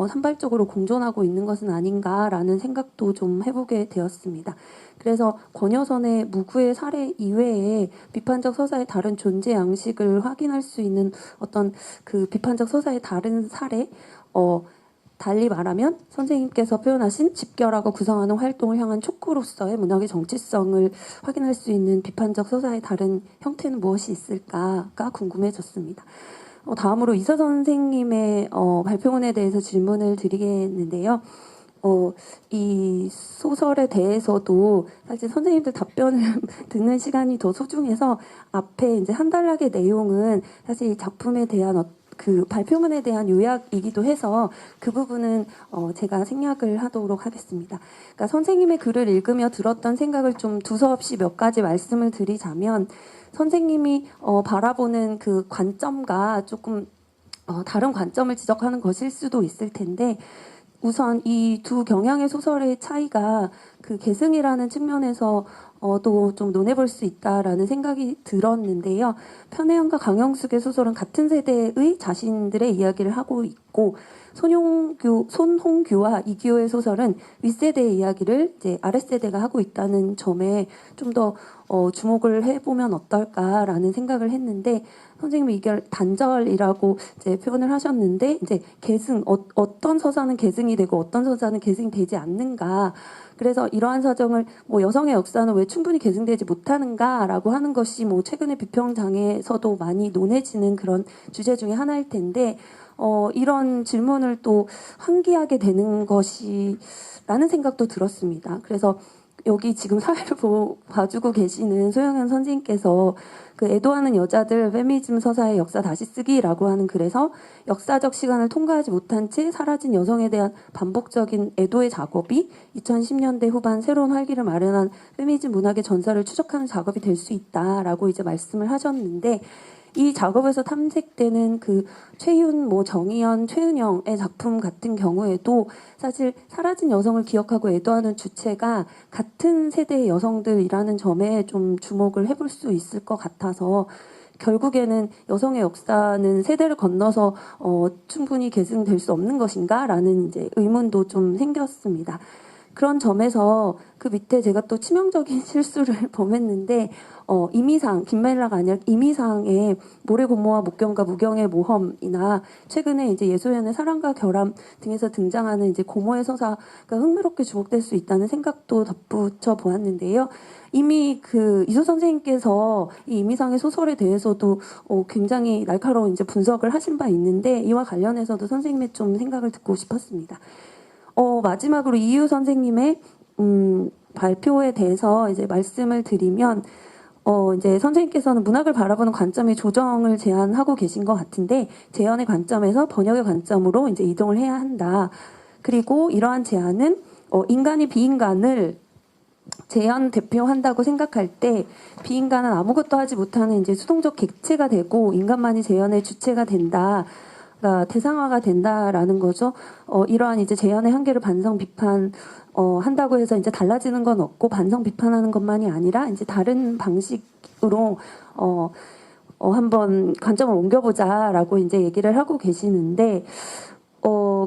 산발적으로 공존하고 있는 것은 아닌가라는 생각도 좀 해보게 되었습니다. 그래서 권여선의 무구의 사례 이외에 비판적 서사의 다른 존재 양식을 확인할 수 있는 어떤 그 비판적 서사의 다른 사례, 달리 말하면 선생님께서 표현하신 집결하고 구성하는 활동을 향한 촉구로서의 문학의 정치성을 확인할 수 있는 비판적 서사의 다른 형태는 무엇이 있을까가 궁금해졌습니다. 다음으로 이서 선생님의 발표문에 대해서 질문을 드리겠는데요. 이 소설에 대해서도 사실 선생님들 답변을 듣는 시간이 더 소중해서 앞에 이제 한 단락의 내용은 사실 이 작품에 대한 그 발표문에 대한 요약이기도 해서 그 부분은 제가 생략을 하도록 하겠습니다. 그러니까 선생님의 글을 읽으며 들었던 생각을 좀 두서없이 몇 가지 말씀을 드리자면 선생님이 바라보는 그 관점과 조금 다른 관점을 지적하는 것일 수도 있을 텐데 우선 이 두 경향의 소설의 차이가 그 계승이라는 측면에서 또 좀 논해볼 수 있다라는 생각이 들었는데요. 편혜영과 강영숙의 소설은 같은 세대의 자신들의 이야기를 하고 있고 손홍규와 이기호의 소설은 윗세대의 이야기를 이제 아랫세대가 하고 있다는 점에 좀 더 주목을 해보면 어떨까라는 생각을 했는데 선생님이 이걸 단절이라고 이제 표현을 하셨는데 이제 계승 어떤 서사는 계승이 되고 어떤 서사는 계승이 되지 않는가 그래서 이러한 사정을 뭐 여성의 역사는 왜 충분히 계승되지 못하는가라고 하는 것이 뭐 최근의 비평장에서도 많이 논해지는 그런 주제 중에 하나일 텐데 이런 질문을 또 환기하게 되는 것이라는 생각도 들었습니다. 그래서 여기 지금 사회를 봐주고 계시는 소영현 선생님께서 그 애도하는 여자들 페미니즘 서사의 역사 다시 쓰기라고 하는 글에서 역사적 시간을 통과하지 못한 채 사라진 여성에 대한 반복적인 애도의 작업이 2010년대 후반 새로운 활기를 마련한 페미니즘 문학의 전설을 추적하는 작업이 될 수 있다라고 이제 말씀을 하셨는데 이 작업에서 탐색되는 그 최윤, 정희연, 최은영의 작품 같은 경우에도 사실 사라진 여성을 기억하고 애도하는 주체가 같은 세대의 여성들이라는 점에 좀 주목을 해볼 수 있을 것 같아서 결국에는 여성의 역사는 세대를 건너서 충분히 계승될 수 없는 것인가라는 이제 의문도 좀 생겼습니다. 그런 점에서 그 밑에 제가 또 치명적인 실수를 범했는데 이미상, 김멜라가 아니라 이미상의 모래고모와 목경과 무경의 모험이나 최근에 이제 예소연의 사랑과 결함 등에서 등장하는 이제 고모의 서사가 흥미롭게 주목될 수 있다는 생각도 덧붙여 보았는데요. 이미 그 이소 선생님께서 이 이미상의 소설에 대해서도 굉장히 날카로운 이제 분석을 하신 바 있는데 이와 관련해서도 선생님의 좀 생각을 듣고 싶었습니다. 마지막으로 이유 선생님의 발표에 대해서 이제 말씀을 드리면 이제 선생님께서는 문학을 바라보는 관점의 조정을 제안하고 계신 것 같은데 재현의 관점에서 번역의 관점으로 이제 이동을 해야 한다. 그리고 이러한 제안은 인간이 비인간을 재현 대표한다고 생각할 때 비인간은 아무것도 하지 못하는 이제 수동적 객체가 되고 인간만이 재현의 주체가 된다. 가 대상화가 된다라는 거죠. 이러한 이제 재현의 한계를 반성 비판 한다고 해서 이제 달라지는 건 없고 반성 비판하는 것만이 아니라 이제 다른 방식으로 한번 관점을 옮겨보자라고 이제 얘기를 하고 계시는데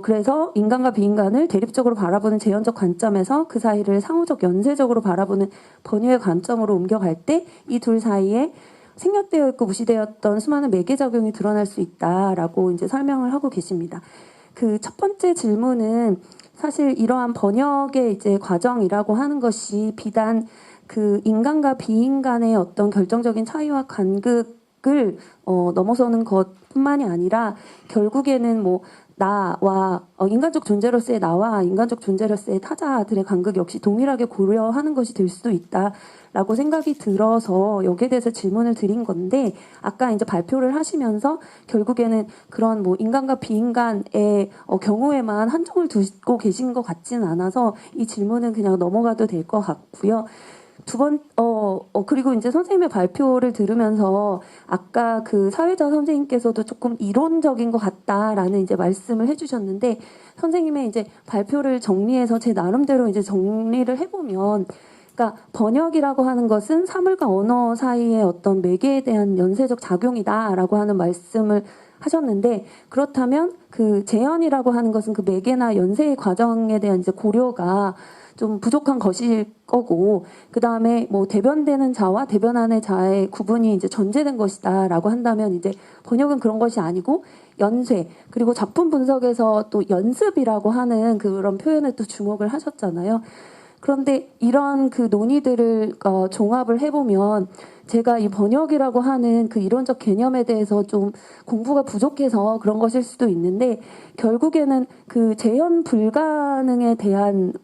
그래서 인간과 비인간을 대립적으로 바라보는 재현적 관점에서 그 사이를 상호적 연쇄적으로 바라보는 번유의 관점으로 옮겨갈 때 이 둘 사이에 생략되어 있고 무시되었던 수많은 매개작용이 드러날 수 있다라고 이제 설명을 하고 계십니다. 그 첫 번째 질문은 사실 이러한 번역의 이제 과정이라고 하는 것이 비단 그 인간과 비인간의 어떤 결정적인 차이와 간극을 넘어서는 것뿐만이 아니라 결국에는 뭐 나와 인간적 존재로서의 나와 인간적 존재로서의 타자들의 간극 역시 동일하게 고려하는 것이 될 수도 있다라고 생각이 들어서 여기에 대해서 질문을 드린 건데 아까 이제 발표를 하시면서 결국에는 그런 뭐 인간과 비인간의 경우에만 한정을 두고 계신 것 같지는 않아서 이 질문은 그냥 넘어가도 될 것 같고요. 그리고 이제 선생님의 발표를 들으면서 아까 그 사회자 선생님께서도 조금 이론적인 것 같다라는 이제 말씀을 해주셨는데 선생님의 이제 발표를 정리해서 제 나름대로 이제 정리를 해보면 그러니까 번역이라고 하는 것은 사물과 언어 사이의 어떤 매개에 대한 연쇄적 작용이다라고 하는 말씀을 하셨는데 그렇다면 그 재현이라고 하는 것은 그 매개나 연쇄의 과정에 대한 이제 고려가 좀 부족한 것일 거고 그 다음에 뭐 대변되는 자와 대변하는 자의 구분이 이제 전제된 것이다라고 한다면 이제 번역은 그런 것이 아니고 연쇄 그리고 작품 분석에서 또 연습이라고 하는 그런 표현에 또 주목을 하셨잖아요. 그런데 이런 그 논의들을 종합을 해보면 제가 이 번역이라고 하는 그 이론적 개념에 대해서 좀 공부가 부족해서 그런 것일 수도 있는데 결국에는 그 재현 불가능에 대한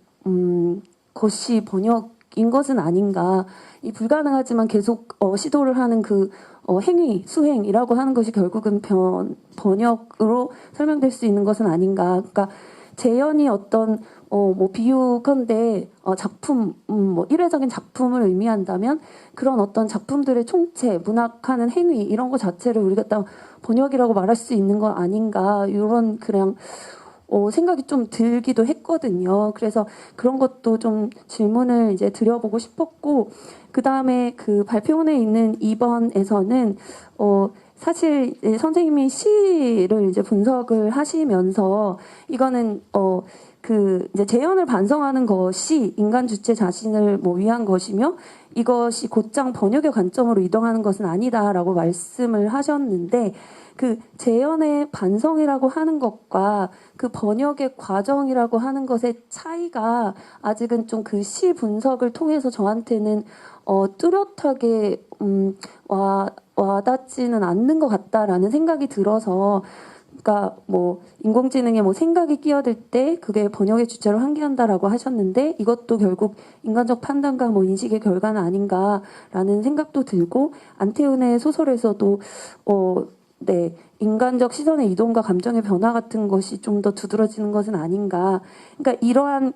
것이 번역인 것은 아닌가. 이 불가능하지만 계속 시도를 하는 그 행위, 수행이라고 하는 것이 결국은 번역으로 설명될 수 있는 것은 아닌가. 그러니까 재현이 어떤 뭐 비유컨대 작품, 뭐 일회적인 작품을 의미한다면 그런 어떤 작품들의 총체, 문학하는 행위 이런 것 자체를 우리가 딱 번역이라고 말할 수 있는 거 아닌가. 이런 그냥 생각이 좀 들기도 했거든요. 그래서 그런 것도 좀 질문을 이제 드려보고 싶었고, 그 다음에 그 발표문에 있는 2번에서는, 사실 선생님이 시를 이제 분석을 하시면서, 이거는, 그 이제 재현을 반성하는 것이 인간 주체 자신을 뭐 위한 것이며, 이것이 곧장 번역의 관점으로 이동하는 것은 아니다라고 말씀을 하셨는데, 그 재현의 반성이라고 하는 것과 그 번역의 과정이라고 하는 것의 차이가 아직은 좀 그 시 분석을 통해서 저한테는 뚜렷하게 와닿지는 않는 것 같다라는 생각이 들어서 그러니까 뭐 인공지능에 뭐 생각이 끼어들 때 그게 번역의 주체로 한계한다라고 하셨는데 이것도 결국 인간적 판단과 뭐 인식의 결과는 아닌가라는 생각도 들고 안태훈의 소설에서도 네, 인간적 시선의 이동과 감정의 변화 같은 것이 좀 더 두드러지는 것은 아닌가. 그러니까 이러한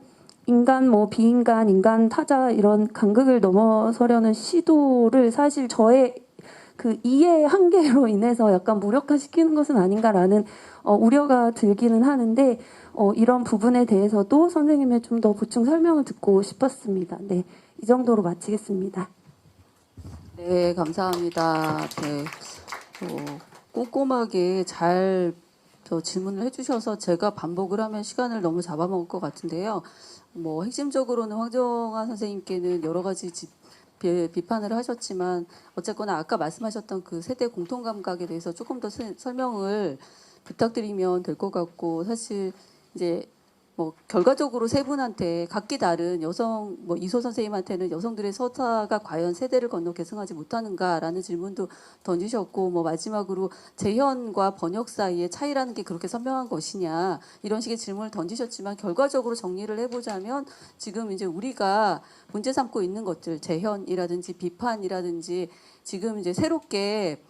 인간, 뭐 비인간, 인간, 타자 이런 간극을 넘어서려는 시도를 사실 저의 그 이해의 한계로 인해서 약간 무력화시키는 것은 아닌가라는 우려가 들기는 하는데 이런 부분에 대해서도 선생님의 좀 더 보충 설명을 듣고 싶었습니다. 네, 이 정도로 마치겠습니다. 네, 감사합니다. 네, 꼼꼼하게 잘 질문을 해주셔서 제가 반복을 하면 시간을 너무 잡아먹을 것 같은데요. 뭐 핵심적으로는 황정아 선생님께는 여러 가지 비판을 하셨지만 어쨌거나 아까 말씀하셨던 그 세대 공통 감각에 대해서 조금 더 설명을 부탁드리면 될 것 같고 사실 이제 뭐 결과적으로 세 분한테 각기 다른 여성 뭐 이소 선생님한테는 여성들의 서사가 과연 세대를 건너 계승하지 못하는가라는 질문도 던지셨고 뭐 마지막으로 재현과 번역 사이의 차이라는 게 그렇게 선명한 것이냐 이런 식의 질문을 던지셨지만 결과적으로 정리를 해보자면 지금 이제 우리가 문제 삼고 있는 것들 재현이라든지 비판이라든지 지금 이제 새롭게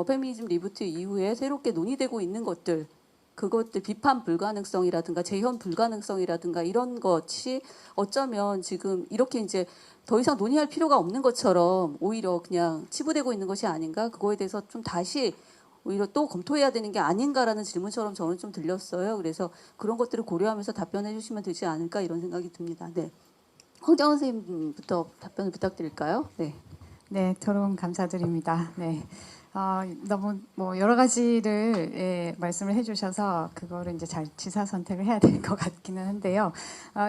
페미니즘 리부트 이후에 새롭게 논의되고 있는 것들 그것들 비판 불가능성이라든가 재현 불가능성이라든가 이런 것이 어쩌면 지금 이렇게 이제 더 이상 논의할 필요가 없는 것처럼 오히려 그냥 치부되고 있는 것이 아닌가 그거에 대해서 좀 다시 오히려 또 검토해야 되는 게 아닌가라는 질문처럼 저는 좀 들렸어요. 그래서 그런 것들을 고려하면서 답변해 주시면 되지 않을까 이런 생각이 듭니다. 네. 황정원 선생님부터 답변을 부탁드릴까요? 네. 네, 토론 감사드립니다. 네. 너무 뭐 여러 가지를 말씀을 해주셔서 그거를 이제 잘 지사 선택을 해야 될 것 같기는 한데요.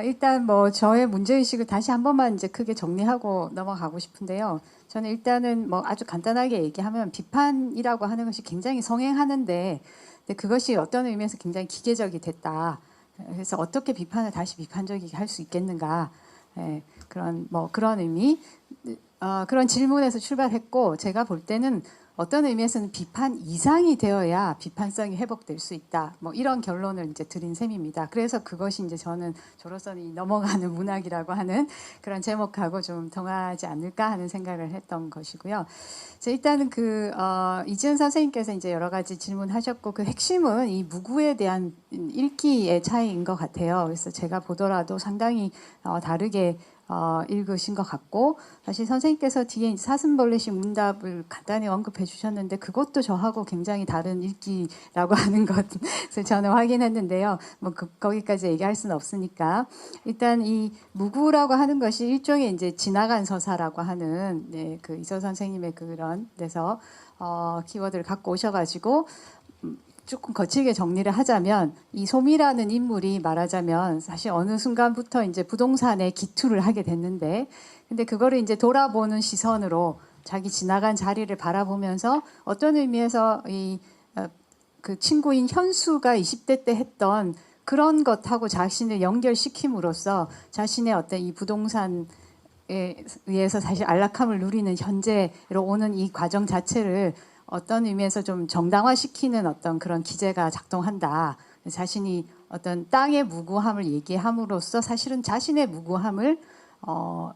일단 뭐 저의 문제의식을 다시 한 번만 이제 크게 정리하고 넘어가고 싶은데요. 저는 일단은 뭐 아주 간단하게 얘기하면 비판이라고 하는 것이 굉장히 성행하는데 근데 그것이 어떤 의미에서 굉장히 기계적이 됐다. 그래서 어떻게 비판을 다시 비판적이게 할 수 있겠는가. 그런 의미, 그런 질문에서 출발했고 제가 볼 때는 어떤 의미에서는 비판 이상이 되어야 비판성이 회복될 수 있다. 뭐 이런 결론을 이제 드린 셈입니다. 그래서 그것이 이제 저는 저로서는 이 넘어가는 문학이라고 하는 그런 제목하고 좀 통하지 않을까 하는 생각을 했던 것이고요. 일단은 이지은 선생님께서 이제 여러 가지 질문하셨고 그 핵심은 이 무구에 대한 읽기의 차이인 것 같아요. 그래서 제가 보더라도 상당히 다르게 읽으신 것 같고 사실 선생님께서 뒤에 사슴벌레식 문답을 간단히 언급해 주셨는데 그것도 저하고 굉장히 다른 읽기라고 하는 것을 저는 확인했는데요. 뭐 거기까지 얘기할 수는 없으니까 일단 이 무구라고 하는 것이 일종의 이제 지나간 서사라고 하는 그 이서 선생님의 그런 데서 키워드를 갖고 오셔가지고 조금 거칠게 정리를 하자면 이 솜이라는 인물이 말하자면 사실 어느 순간부터 이제 부동산에 기투를 하게 됐는데 근데 그거를 이제 돌아보는 시선으로 자기 지나간 자리를 바라보면서 어떤 의미에서 그 친구인 현수가 20대 때 했던 그런 것하고 자신을 연결시킴으로써 자신의 어떤 이 부동산에 의해서 사실 안락함을 누리는 현재로 오는 이 과정 자체를 어떤 의미에서 좀 정당화시키는 어떤 그런 기제가 작동한다. 자신이 어떤 땅의 무구함을 얘기함으로써 사실은 자신의 무구함을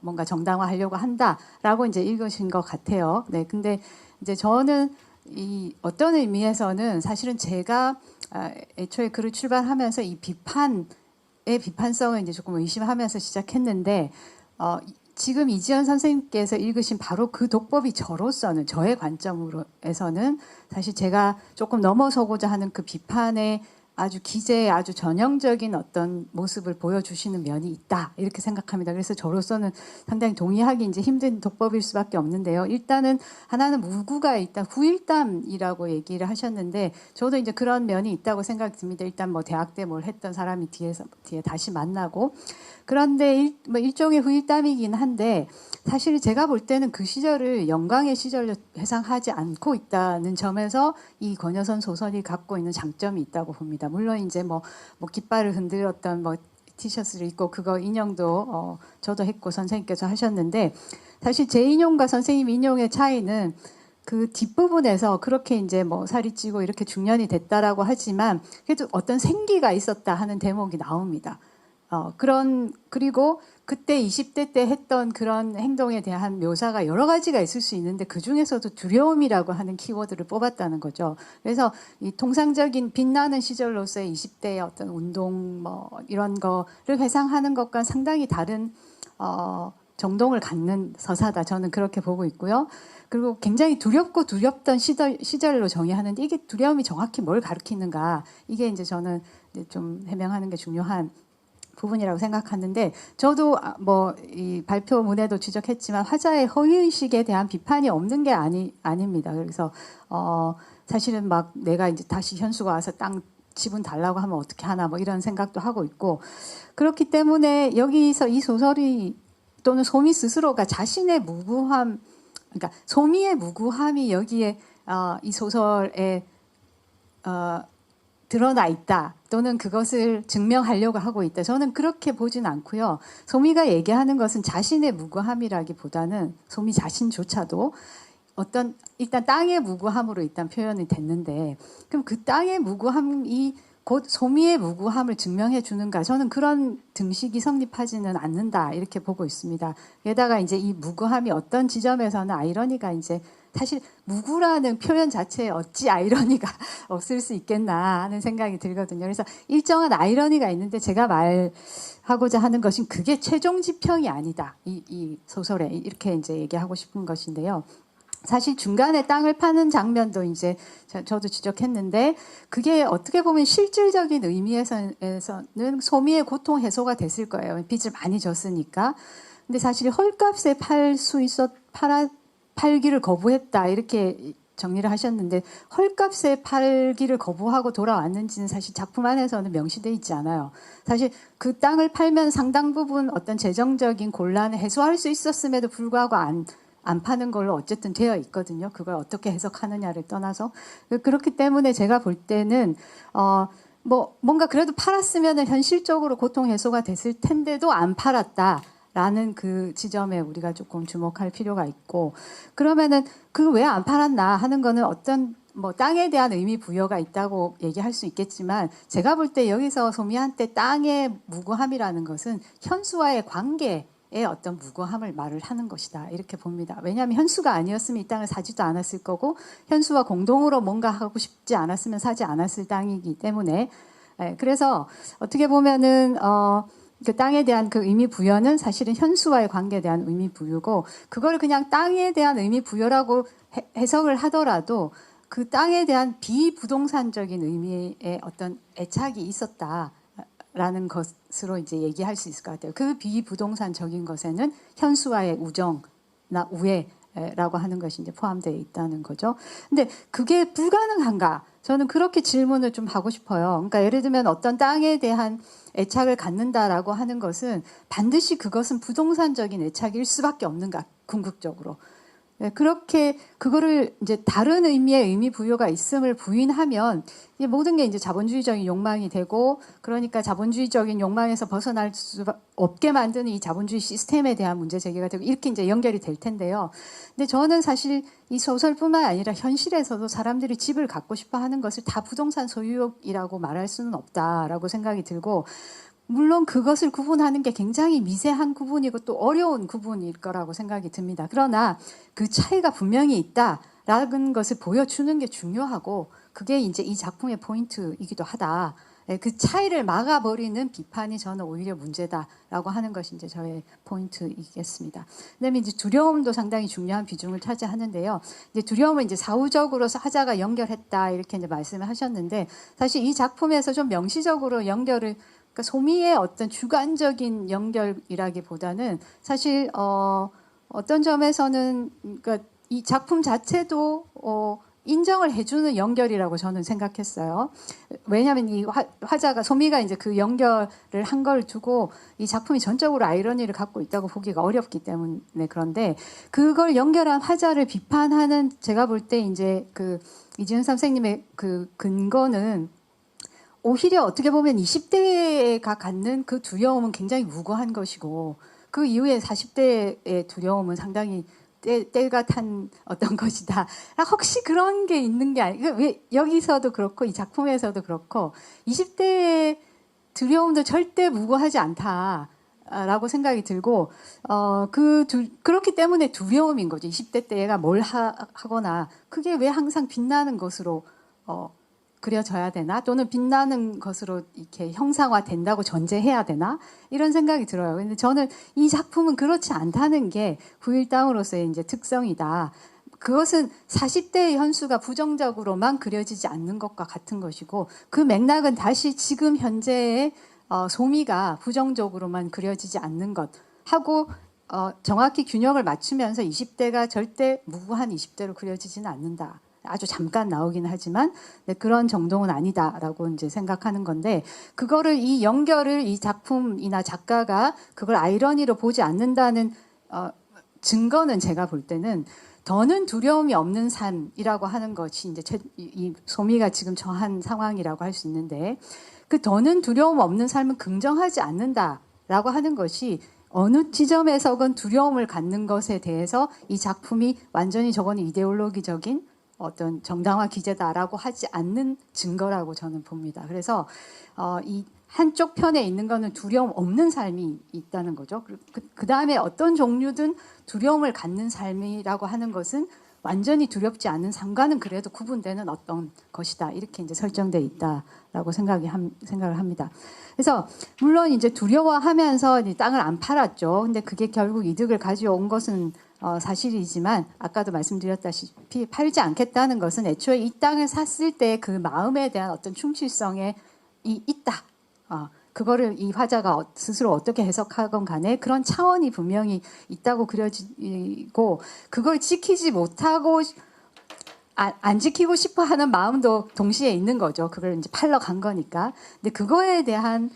뭔가 정당화하려고 한다라고 이제 읽으신 것 같아요. 네, 근데 이제 저는 이 어떤 의미에서는 사실은 제가 애초에 글을 출발하면서 이 비판의 비판성을 이제 조금 의심하면서 시작했는데 지금 이지연 선생님께서 읽으신 바로 그 독법이 저로서는 저의 관점으로에서는 사실 제가 조금 넘어서고자 하는 그 비판의 아주 기재의 아주 전형적인 어떤 모습을 보여주시는 면이 있다 이렇게 생각합니다. 그래서 저로서는 상당히 동의하기 이제 힘든 독법일 수밖에 없는데요. 일단은 하나는 무구가 일단 후일담이라고 얘기를 하셨는데 저도 이제 그런 면이 있다고 생각이 듭니다. 일단 뭐 대학 때 뭘 했던 사람이 뒤에 다시 만나고 그런데 일종의 후일담이긴 한데 사실 제가 볼 때는 그 시절을 영광의 시절로 회상하지 않고 있다는 점에서 이 권여선 소설이 갖고 있는 장점이 있다고 봅니다. 물론 이제 뭐 깃발을 흔들었던 뭐 티셔츠를 입고 그거 인용도 저도 했고 선생님께서 하셨는데 사실 제 인용과 선생님 인용의 차이는 그 뒷부분에서 그렇게 이제 뭐 살이 찌고 이렇게 중년이 됐다라고 하지만 그래도 어떤 생기가 있었다 하는 대목이 나옵니다. 그리고 그때 20대 때 했던 그런 행동에 대한 묘사가 여러 가지가 있을 수 있는데 그 중에서도 두려움이라고 하는 키워드를 뽑았다는 거죠. 그래서 이 통상적인 빛나는 시절로서의 20대의 어떤 운동 뭐 이런 거를 회상하는 것과 상당히 다른 정동을 갖는 서사다. 저는 그렇게 보고 있고요. 그리고 굉장히 두렵고 두렵던 시절로 정의하는데 이게 두려움이 정확히 뭘 가리키는가 이게 이제 저는 좀 해명하는 게 중요한 부분이라고 생각하는데 저도 뭐 이 발표문에도 지적했지만 화자의 허위의식에 대한 비판이 없는 게 아닙니다. 그래서 사실은 막 내가 이제 다시 현수가 와서 땅 지분 달라고 하면 어떻게 하나 뭐 이런 생각도 하고 있고 그렇기 때문에 여기서 이 소설이 또는 소미 스스로가 자신의 무구함 그러니까 소미의 무구함이 여기에 이 소설의 드러나 있다 또는 그것을 증명하려고 하고 있다. 저는 그렇게 보진 않고요. 소미가 얘기하는 것은 자신의 무고함이라기보다는 소미 자신조차도 어떤 일단 땅의 무고함으로 일단 표현이 됐는데 그럼 그 땅의 무고함이 곧 소미의 무고함을 증명해 주는가? 저는 그런 등식이 성립하지는 않는다 이렇게 보고 있습니다. 게다가 이제 이 무고함이 어떤 지점에서는 아이러니가 이제 사실 무구라는 표현 자체에 어찌 아이러니가 없을 수 있겠나 하는 생각이 들거든요. 그래서 일정한 아이러니가 있는데 제가 말하고자 하는 것은 그게 최종 지평이 아니다. 이 소설에 이렇게 이제 얘기하고 싶은 것인데요. 사실 중간에 땅을 파는 장면도 이제 저도 지적했는데 그게 어떻게 보면 실질적인 의미에서는 소미의 고통 해소가 됐을 거예요. 빚을 많이 졌으니까. 근데 사실 헐값에 팔기를 거부했다 이렇게 정리를 하셨는데 헐값에 팔기를 거부하고 돌아왔는지는 사실 작품 안에서는 명시되어 있지 않아요. 사실 그 땅을 팔면 상당 부분 어떤 재정적인 곤란을 해소할 수 있었음에도 불구하고 안 파는 걸로 어쨌든 되어 있거든요. 그걸 어떻게 해석하느냐를 떠나서 그렇기 때문에 제가 볼 때는 뭔가 그래도 팔았으면 현실적으로 고통 해소가 됐을 텐데도 안 팔았다라는 그 지점에 우리가 조금 주목할 필요가 있고 그러면은 그 왜 안 팔았나 하는 거는 어떤 땅에 대한 의미 부여가 있다고 얘기할 수 있겠지만 제가 볼 때 여기서 소미한테 땅의 무고함이라는 것은 현수와의 관계 어떤 무고함을 말을 하는 것이다 이렇게 봅니다. 왜냐하면 현수가 아니었으면 이 땅을 사지도 않았을 거고 현수와 공동으로 뭔가 하고 싶지 않았으면 사지 않았을 땅이기 때문에 그래서 어떻게 보면은 그 땅에 대한 그 의미 부여는 사실은 현수와의 관계에 대한 의미 부여고 그걸 그냥 땅에 대한 의미 부여라고 해석을 하더라도 그 땅에 대한 비부동산적인 의미의 어떤 애착이 있었다. 라는 것으로 이제 얘기할 수 있을 것 같아요. 그 비부동산적인 것에는 현수와의 우정나 우애라고 하는 것이 이제 포함되어 있다는 거죠. 근데 그게 불가능한가? 저는 그렇게 질문을 좀 하고 싶어요. 그러니까 예를 들면 어떤 땅에 대한 애착을 갖는다라고 하는 것은 반드시 그것은 부동산적인 애착일 수밖에 없는가? 궁극적으로. 그렇게 그거를 이제 다른 의미의 의미 부여가 있음을 부인하면 이제 모든 게 이제 자본주의적인 욕망이 되고 그러니까 자본주의적인 욕망에서 벗어날 수 없게 만드는 이 자본주의 시스템에 대한 문제 제기가 되고 이렇게 이제 연결이 될 텐데요. 근데 저는 사실 이 소설뿐만 아니라 현실에서도 사람들이 집을 갖고 싶어 하는 것을 다 부동산 소유욕이라고 말할 수는 없다라고 생각이 들고 물론 그것을 구분하는 게 굉장히 미세한 구분이고 또 어려운 구분일 거라고 생각이 듭니다. 그러나 그 차이가 분명히 있다라는 것을 보여주는 게 중요하고 그게 이제 이 작품의 포인트이기도 하다. 그 차이를 막아버리는 비판이 저는 오히려 문제다라고 하는 것이 이제 저의 포인트이겠습니다. 그다음에 이제 두려움도 상당히 중요한 비중을 차지하는데요. 이제 두려움은 이제 사후적으로 하자가 연결했다 이렇게 이제 말씀을 하셨는데 사실 이 작품에서 좀 명시적으로 연결을 그러니까 소미의 어떤 주관적인 연결이라기보다는 사실 어떤 점에서는 그러니까 이 작품 자체도 인정을 해주는 연결이라고 저는 생각했어요. 왜냐하면 이 화자가 소미가 이제 그 연결을 한 걸 두고 이 작품이 전적으로 아이러니를 갖고 있다고 보기가 어렵기 때문에 그런데 그걸 연결한 화자를 비판하는 제가 볼 때 이제 그 이지은 선생님의 그 근거는 오히려 어떻게 보면 20대가 갖는 그 두려움은 굉장히 무거한 것이고 그 이후에 40대의 두려움은 상당히 때가 탄 어떤 것이다. 혹시 그런 게 있는 게 아니고 왜 여기서도 그렇고 이 작품에서도 그렇고 20대의 두려움도 절대 무고하지 않다라고 생각이 들고 그렇기 때문에 두려움인 거죠. 20대 때 얘가 뭘 하거나 그게 왜 항상 빛나는 것으로 그려져야 되나? 또는 빛나는 것으로 이렇게 형상화된다고 전제해야 되나? 이런 생각이 들어요. 근데 저는 이 작품은 그렇지 않다는 게 후일담으로서의 이제 특성이다. 그것은 40대의 현수가 부정적으로만 그려지지 않는 것과 같은 것이고 그 맥락은 다시 지금 현재의 소미가 부정적으로만 그려지지 않는 것 하고 정확히 균형을 맞추면서 20대가 절대 무고한 20대로 그려지지는 않는다. 아주 잠깐 나오긴 하지만 그런 정도는 아니다라고 이제 생각하는 건데 그거를 이 연결을 이 작품이나 작가가 그걸 아이러니로 보지 않는다는 증거는 제가 볼 때는 더는 두려움이 없는 삶이라고 하는 것이 이제 이 소미가 지금 처한 상황이라고 할 수 있는데 그 더는 두려움 없는 삶은 긍정하지 않는다라고 하는 것이 어느 지점에서건 두려움을 갖는 것에 대해서 이 작품이 완전히 저거는 이데올로기적인 어떤 정당화 기제다라고 하지 않는 증거라고 저는 봅니다. 그래서 이 한쪽 편에 있는 거는 두려움 없는 삶이 있다는 거죠. 그 다음에 어떤 종류든 두려움을 갖는 삶이라고 하는 것은 완전히 두렵지 않은 삶과는 그래도 구분되는 어떤 것이다. 이렇게 이제 설정돼 있다라고 생각을 합니다. 그래서 물론 이제 두려워하면서 이 땅을 안 팔았죠. 근데 그게 결국 이득을 가져온 것은 사실이지만 아까도 말씀드렸다시피 팔지 않겠다는 것은 애초에 이 땅을 샀을 때 그 마음에 대한 어떤 충실성에 있다. 그거를 이 화자가 스스로 어떻게 해석하건 간에 그런 차원이 분명히 있다고 그려지고 그걸 지키지 못하고 안 지키고 싶어 하는 마음도 동시에 있는 거죠. 그걸 이제 팔러 간 거니까. 근데 그거에 대한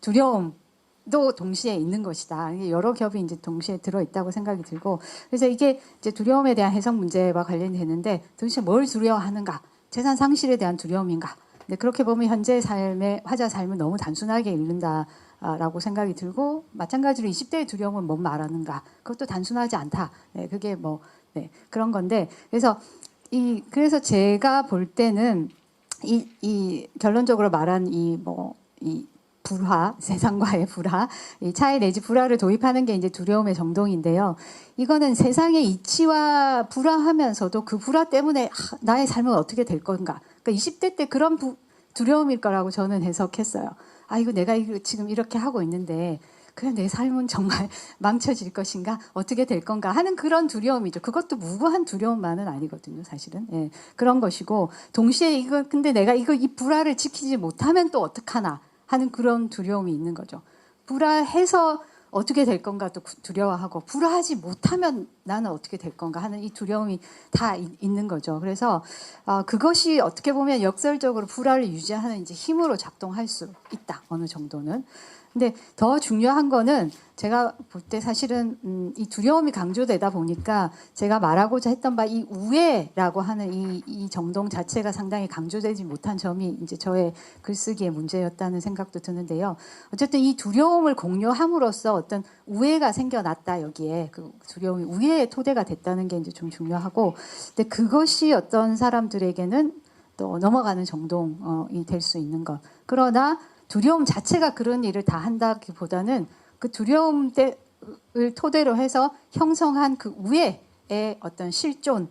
두려움도 동시에 있는 것이다. 여러 겹이 이제 동시에 들어 있다고 생각이 들고 그래서 이게 이제 두려움에 대한 해석 문제와 관련이 되는데 도대체 뭘 두려워하는가? 재산 상실에 대한 두려움인가? 네, 그렇게 보면 현재 삶의 화자 삶은 너무 단순하게 읽는다라고 생각이 들고 마찬가지로 20대의 두려움은 뭔 말하는가 그것도 단순하지 않다. 네, 그게 뭐 그런 건데 그래서 제가 볼 때는 이 결론적으로 말한 이 불화 세상과의 불화 이 차이 내지 불화를 도입하는 게 이제 두려움의 정동인데요. 이거는 세상의 이치와 불화하면서도 그 불화 때문에 나의 삶은 어떻게 될 건가? 그러니까 20대 때 그런 두려움일 거라고 저는 해석했어요. 이거 내가 지금 이렇게 하고 있는데 그냥 내 삶은 정말 망쳐질 것인가? 어떻게 될 건가? 하는 그런 두려움이죠. 그것도 무고한 두려움만은 아니거든요, 사실은. 예, 그런 것이고 동시에 근데 내가 이 불화를 지키지 못하면 또 어떡하나 하는 그런 두려움이 있는 거죠. 불화해서 어떻게 될 건가 또 두려워하고 불화하지 못하면 나는 어떻게 될 건가 하는 이 두려움이 다 있는 거죠. 그래서 그것이 어떻게 보면 역설적으로 불화를 유지하는 이제 힘으로 작동할 수 있다. 어느 정도는. 근데 더 중요한 거는 제가 볼 때 사실은 이 두려움이 강조되다 보니까 제가 말하고자 했던 바 이 우애라고 하는 이 정동 자체가 상당히 강조되지 못한 점이 이제 저의 글쓰기의 문제였다는 생각도 드는데요. 어쨌든 이 두려움을 공유함으로써 어떤 우애가 생겨났다 여기에 그 두려움이 우애의 토대가 됐다는 게 이제 좀 중요하고, 근데 그것이 어떤 사람들에게는 또 넘어가는 정동이 될 수 있는 것. 그러나 두려움 자체가 그런 일을 다 한다기보다는 그 두려움을 토대로 해서 형성한 그 우애의 어떤 실존을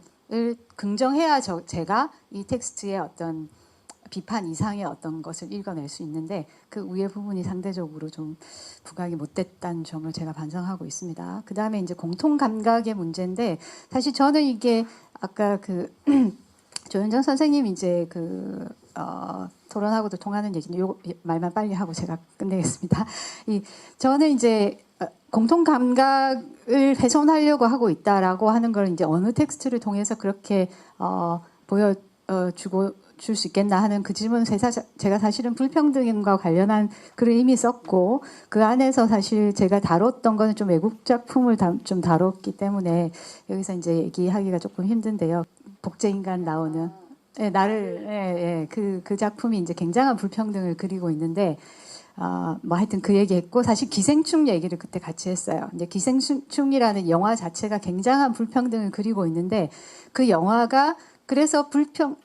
긍정해야 제가 이 텍스트의 어떤 비판 이상의 어떤 것을 읽어낼 수 있는데 그 우애 부분이 상대적으로 좀 부각이 못됐다는 점을 제가 반성하고 있습니다. 그 다음에 이제 공통 감각의 문제인데 사실 저는 이게 아까 그 조현정 선생님 이제 토론하고도 통하는 얘기는 요 말만 빨리 하고 제가 끝내겠습니다. 저는 이제 공통 감각을 훼손하려고 하고 있다라고 하는 걸 이제 어느 텍스트를 통해서 그렇게 보여주고 줄 수 있겠나 하는 그 질문은 제가 사실은 불평등과 관련한 글을 이미 썼고 그 안에서 사실 제가 다뤘던 거는 좀 외국 작품을 좀 다뤘기 때문에 여기서 이제 얘기하기가 조금 힘든데요. 복제인간 나오는 그 작품이 이제 굉장한 불평등을 그리고 있는데 뭐 하여튼 그 얘기했고 사실 기생충 얘기를 그때 같이 했어요. 이제 기생충이라는 영화 자체가 굉장한 불평등을 그리고 있는데 그 영화가 그래서 불평등한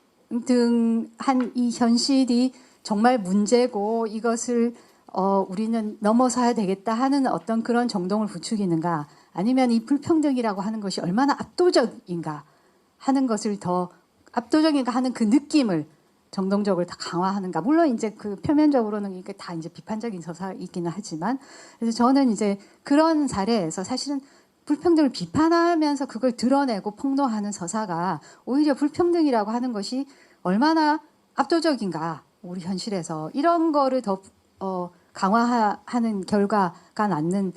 이 현실이 정말 문제고 이것을 우리는 넘어서야 되겠다 하는 어떤 그런 정동을 부추기는가 아니면 이 불평등이라고 하는 것이 얼마나 압도적인가 하는 것을 더 압도적인가 하는 그 느낌을 정동적으로 다 강화하는가. 물론 이제 그 표면적으로는 이게 다 이제 비판적인 서사이기는 하지만 그래서 저는 이제 그런 사례에서 사실은 불평등을 비판하면서 그걸 드러내고 폭로하는 서사가 오히려 불평등이라고 하는 것이 얼마나 압도적인가 우리 현실에서 이런 거를 더 강화하는 결과가 낳는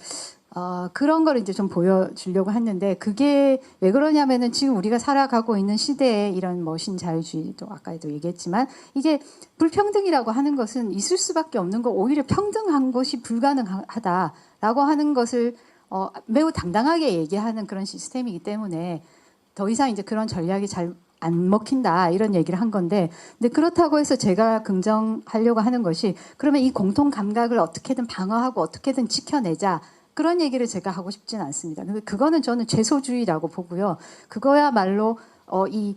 그런 걸 이제 좀 보여주려고 했는데 그게 왜 그러냐면은 지금 우리가 살아가고 있는 시대에 이런 뭐 신자유주의도 아까도 얘기했지만 이게 불평등이라고 하는 것은 있을 수밖에 없는 거 오히려 평등한 것이 불가능하다라고 하는 것을 매우 당당하게 얘기하는 그런 시스템이기 때문에 더 이상 이제 그런 전략이 잘 안 먹힌다 이런 얘기를 한 건데, 근데 그렇다고 해서 제가 긍정하려고 하는 것이 그러면 이 공통 감각을 어떻게든 방어하고 어떻게든 지켜내자 그런 얘기를 제가 하고 싶지는 않습니다. 근데 그거는 저는 죄소주의라고 보고요. 그거야말로 이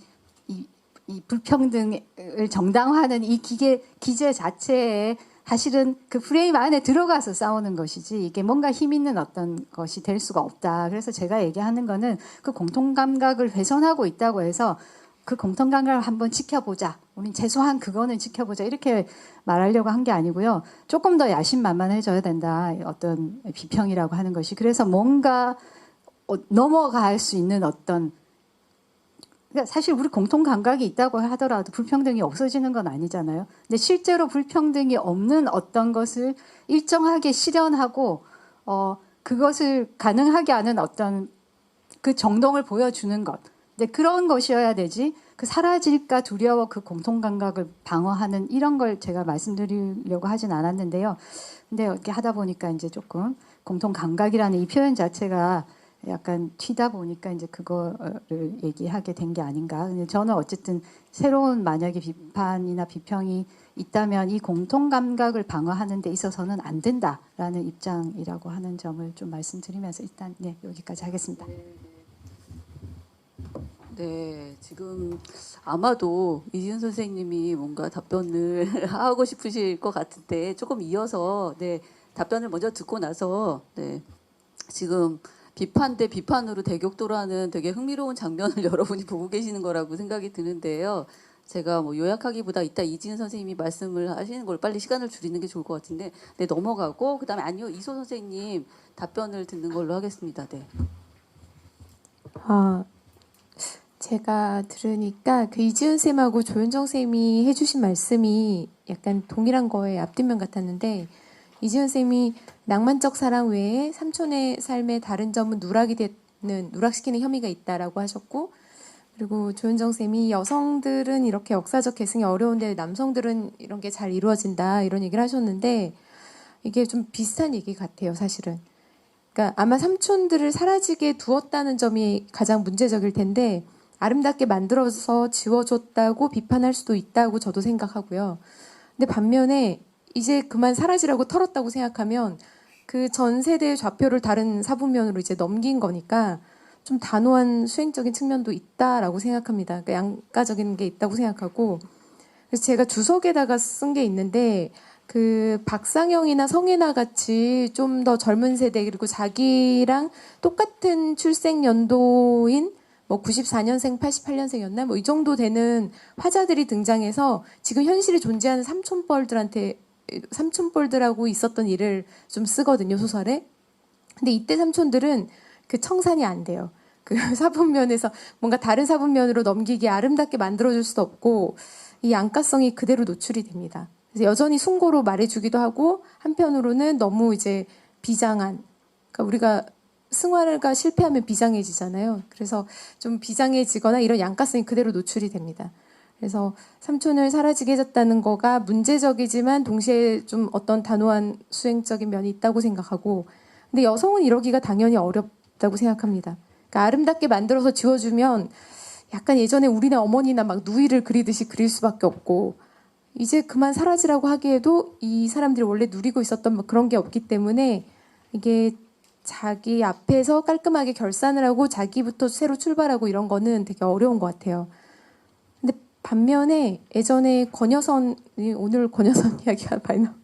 불평등을 정당화하는 이 기제 자체에 사실은 그 프레임 안에 들어가서 싸우는 것이지 이게 뭔가 힘 있는 어떤 것이 될 수가 없다. 그래서 제가 얘기하는 거는 그 공통감각을 훼손하고 있다고 해서 그 공통감각을 한번 지켜보자. 우린 최소한 그거는 지켜보자. 이렇게 말하려고 한 게 아니고요. 조금 더 야심만만해져야 된다. 어떤 비평이라고 하는 것이. 그래서 뭔가 넘어갈 수 있는 어떤, 그러니까 사실 우리 공통 감각이 있다고 하더라도 불평등이 없어지는 건 아니잖아요. 근데 실제로 불평등이 없는 어떤 것을 일정하게 실현하고 그것을 가능하게 하는 어떤 그 정동을 보여주는 것. 근데 그런 것이어야 되지. 그 사라질까 두려워 그 공통 감각을 방어하는 이런 걸 제가 말씀드리려고 하진 않았는데요. 근데 이렇게 하다 보니까 이제 조금 공통 감각이라는 이 표현 자체가 약간 튀다 보니까 이제 그거를 얘기하게 된 게 아닌가. 근데 저는 어쨌든 새로운 만약에 비판이나 비평이 있다면 이 공통 감각을 방어하는 데 있어서는 안 된다라는 입장이라고 하는 점을 좀 말씀드리면서 일단 여기까지 하겠습니다. 네, 지금 아마도 이지은 선생님이 뭔가 답변을 하고 싶으실 것 같은데 조금 이어서 답변을 먼저 듣고 나서 지금 비판 대 비판으로 대격돌하는 되게 흥미로운 장면을 여러분이 보고 계시는 거라고 생각이 드는데요. 제가 뭐 요약하기보다 이따 이지은 선생님이 말씀을 하시는 걸 빨리 시간을 줄이는 게 좋을 것 같은데 넘어가고 그다음에 아니요 이소 선생님 답변을 듣는 걸로 하겠습니다. 네. 제가 들으니까 그 이지은 쌤하고 조윤정 쌤이 해주신 말씀이 약간 동일한 거에 앞뒷면 같았는데, 이지은 쌤이 낭만적 사랑 외에 삼촌의 삶의 다른 점은 누락시키는 혐의가 있다라고 하셨고, 그리고 조윤정 쌤이 여성들은 이렇게 역사적 계승이 어려운데 남성들은 이런 게 잘 이루어진다 이런 얘기를 하셨는데, 이게 좀 비슷한 얘기 같아요, 사실은. 그러니까 아마 삼촌들을 사라지게 두었다는 점이 가장 문제적일 텐데, 아름답게 만들어서 지워줬다고 비판할 수도 있다고 저도 생각하고요. 근데 반면에 이제 그만 사라지라고 털었다고 생각하면 그 전 세대의 좌표를 다른 사분면으로 이제 넘긴 거니까 좀 단호한 수행적인 측면도 있다라고 생각합니다. 그러니까 양가적인 게 있다고 생각하고, 그래서 제가 주석에다가 쓴 게 있는데, 그 박상영이나 성애나 같이 좀 더 젊은 세대, 그리고 자기랑 똑같은 출생 연도인 뭐 94년생, 88년생이었나? 뭐 이 정도 되는 화자들이 등장해서 지금 현실에 존재하는 삼촌뻘들하고 있었던 일을 좀 쓰거든요, 소설에. 근데 이때 삼촌들은 그 청산이 안 돼요. 그 사분면에서 뭔가 다른 사분면으로 넘기기 아름답게 만들어줄 수도 없고, 이 양가성이 그대로 노출이 됩니다. 그래서 여전히 숭고로 말해주기도 하고, 한편으로는 너무 이제 비장한, 그러니까 우리가 승화가 실패하면 비장해지잖아요. 그래서 좀 비장해지거나 이런 양가성이 그대로 노출이 됩니다. 그래서 삼촌을 사라지게 해줬다는 거가 문제적이지만 동시에 좀 어떤 단호한 수행적인 면이 있다고 생각하고, 근데 여성은 이러기가 당연히 어렵다고 생각합니다. 그러니까 아름답게 만들어서 지워주면 약간 예전에 우리네 어머니나 막 누이를 그리듯이 그릴 수밖에 없고, 이제 그만 사라지라고 하기에도 이 사람들이 원래 누리고 있었던 뭐 그런 게 없기 때문에 이게 자기 앞에서 깔끔하게 결산을 하고 자기부터 새로 출발하고 이런 거는 되게 어려운 것 같아요. 근데 반면에 예전에 권여선이, 오늘 권여선 이야기가 많이 나와요.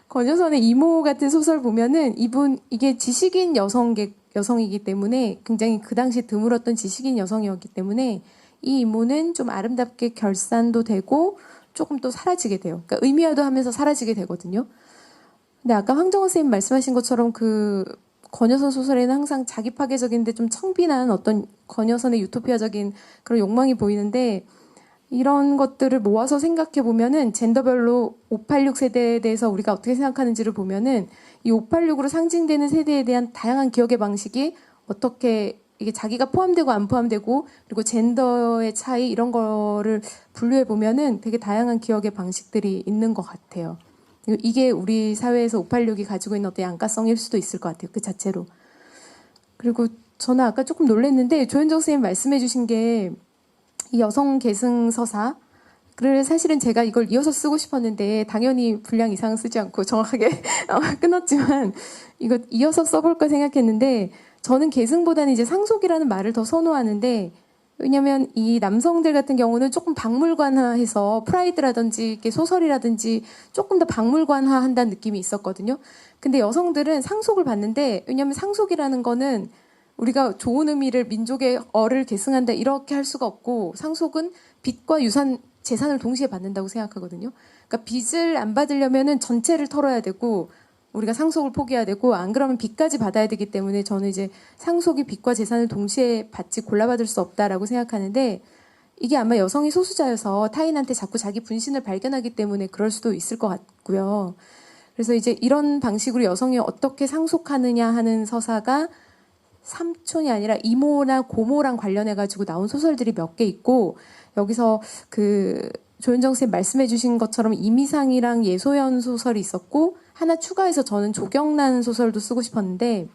권여선의 이모 같은 소설 보면은 이게 지식인 여성이기 때문에 굉장히 그 당시 드물었던 지식인 여성이었기 때문에 이 이모는 좀 아름답게 결산도 되고 조금 또 사라지게 돼요. 그러니까 의미화도 하면서 사라지게 되거든요. 근데 아까 황정원 선생님 말씀하신 것처럼 그 권여선 소설에는 항상 자기 파괴적인데 좀 청빈한 어떤 권여선의 유토피아적인 그런 욕망이 보이는데, 이런 것들을 모아서 생각해 보면은 젠더별로 586 세대에 대해서 우리가 어떻게 생각하는지를 보면은 이 586으로 상징되는 세대에 대한 다양한 기억의 방식이 어떻게 이게 자기가 포함되고 안 포함되고, 그리고 젠더의 차이 이런 거를 분류해 보면은 되게 다양한 기억의 방식들이 있는 것 같아요. 이게 우리 사회에서 586이 가지고 있는 어떤 양가성일 수도 있을 것 같아요. 그 자체로. 그리고 저는 아까 조금 놀랐는데 조현정 선생님 말씀해 주신 게 이 여성 계승 서사를 사실은 제가 이걸 이어서 쓰고 싶었는데 당연히 분량 이상 쓰지 않고 정확하게 끊었지만 이거 이어서 써볼까 생각했는데 저는 계승보다는 이제 상속이라는 말을 더 선호하는데 왜냐면 이 남성들 같은 경우는 조금 박물관화해서 프라이드라든지 이렇게 소설이라든지 조금 더 박물관화한다는 느낌이 있었거든요. 근데 여성들은 상속을 받는데 왜냐면 상속이라는 거는 우리가 좋은 의미를 민족의 어를 계승한다 이렇게 할 수가 없고 상속은 빚과 유산, 재산을 동시에 받는다고 생각하거든요. 그러니까 빚을 안 받으려면은 전체를 털어야 되고 우리가 상속을 포기해야 되고 안 그러면 빚까지 받아야 되기 때문에 저는 이제 상속이 빚과 재산을 동시에 받지 골라받을 수 없다라고 생각하는데 이게 아마 여성이 소수자여서 타인한테 자꾸 자기 분신을 발견하기 때문에 그럴 수도 있을 것 같고요. 그래서 이제 이런 방식으로 여성이 어떻게 상속하느냐 하는 서사가 삼촌이 아니라 이모나 고모랑 관련해가지고 나온 소설들이 몇 개 있고 여기서 그 조현정 쌤 말씀해주신 것처럼 이미상이랑 예소연 소설이 있었고 하나 추가해서 저는 조경란 소설도 쓰고 싶었는데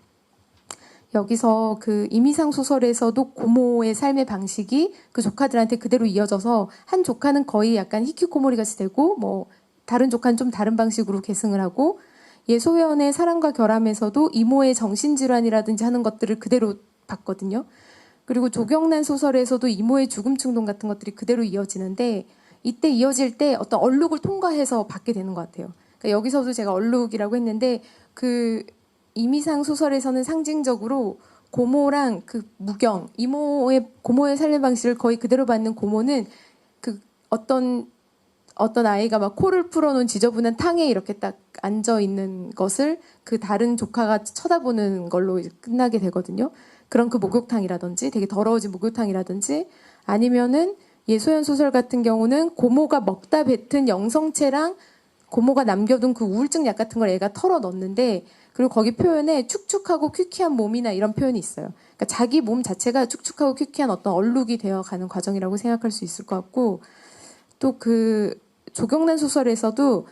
여기서 그 이미상 소설에서도 고모의 삶의 방식이 그 조카들한테 그대로 이어져서 한 조카는 거의 약간 히키코모리 같이 되고 뭐 다른 조카는 좀 다른 방식으로 계승을 하고 예소연의 사랑과 결함에서도 이모의 정신질환이라든지 하는 것들을 그대로 봤거든요. 그리고 조경란 소설에서도 이모의 죽음 충동 같은 것들이 그대로 이어지는데 이때 이어질 때 어떤 얼룩을 통과해서 받게 되는 것 같아요. 그러니까 여기서도 제가 얼룩이라고 했는데 그 이미상 소설에서는 상징적으로 고모랑 그 무경, 고모의 삶의 방식을 거의 그대로 받는 고모는 그 어떤 아이가 막 코를 풀어놓은 지저분한 탕에 이렇게 딱 앉아 있는 것을 그 다른 조카가 쳐다보는 걸로 이제 끝나게 되거든요. 그런 그 목욕탕이라든지 되게 더러워진 목욕탕이라든지 아니면은 예소연 소설 같은 경우는 고모가 먹다 뱉은 영성체랑 고모가 남겨둔 그 우울증 약 같은 걸 애가 털어 넣는데 그리고 거기 표현에 축축하고 퀴퀴한 몸이나 이런 표현이 있어요. 그러니까 자기 몸 자체가 축축하고 퀴퀴한 어떤 얼룩이 되어가는 과정이라고 생각할 수 있을 것 같고 또 그 조경란 소설에서도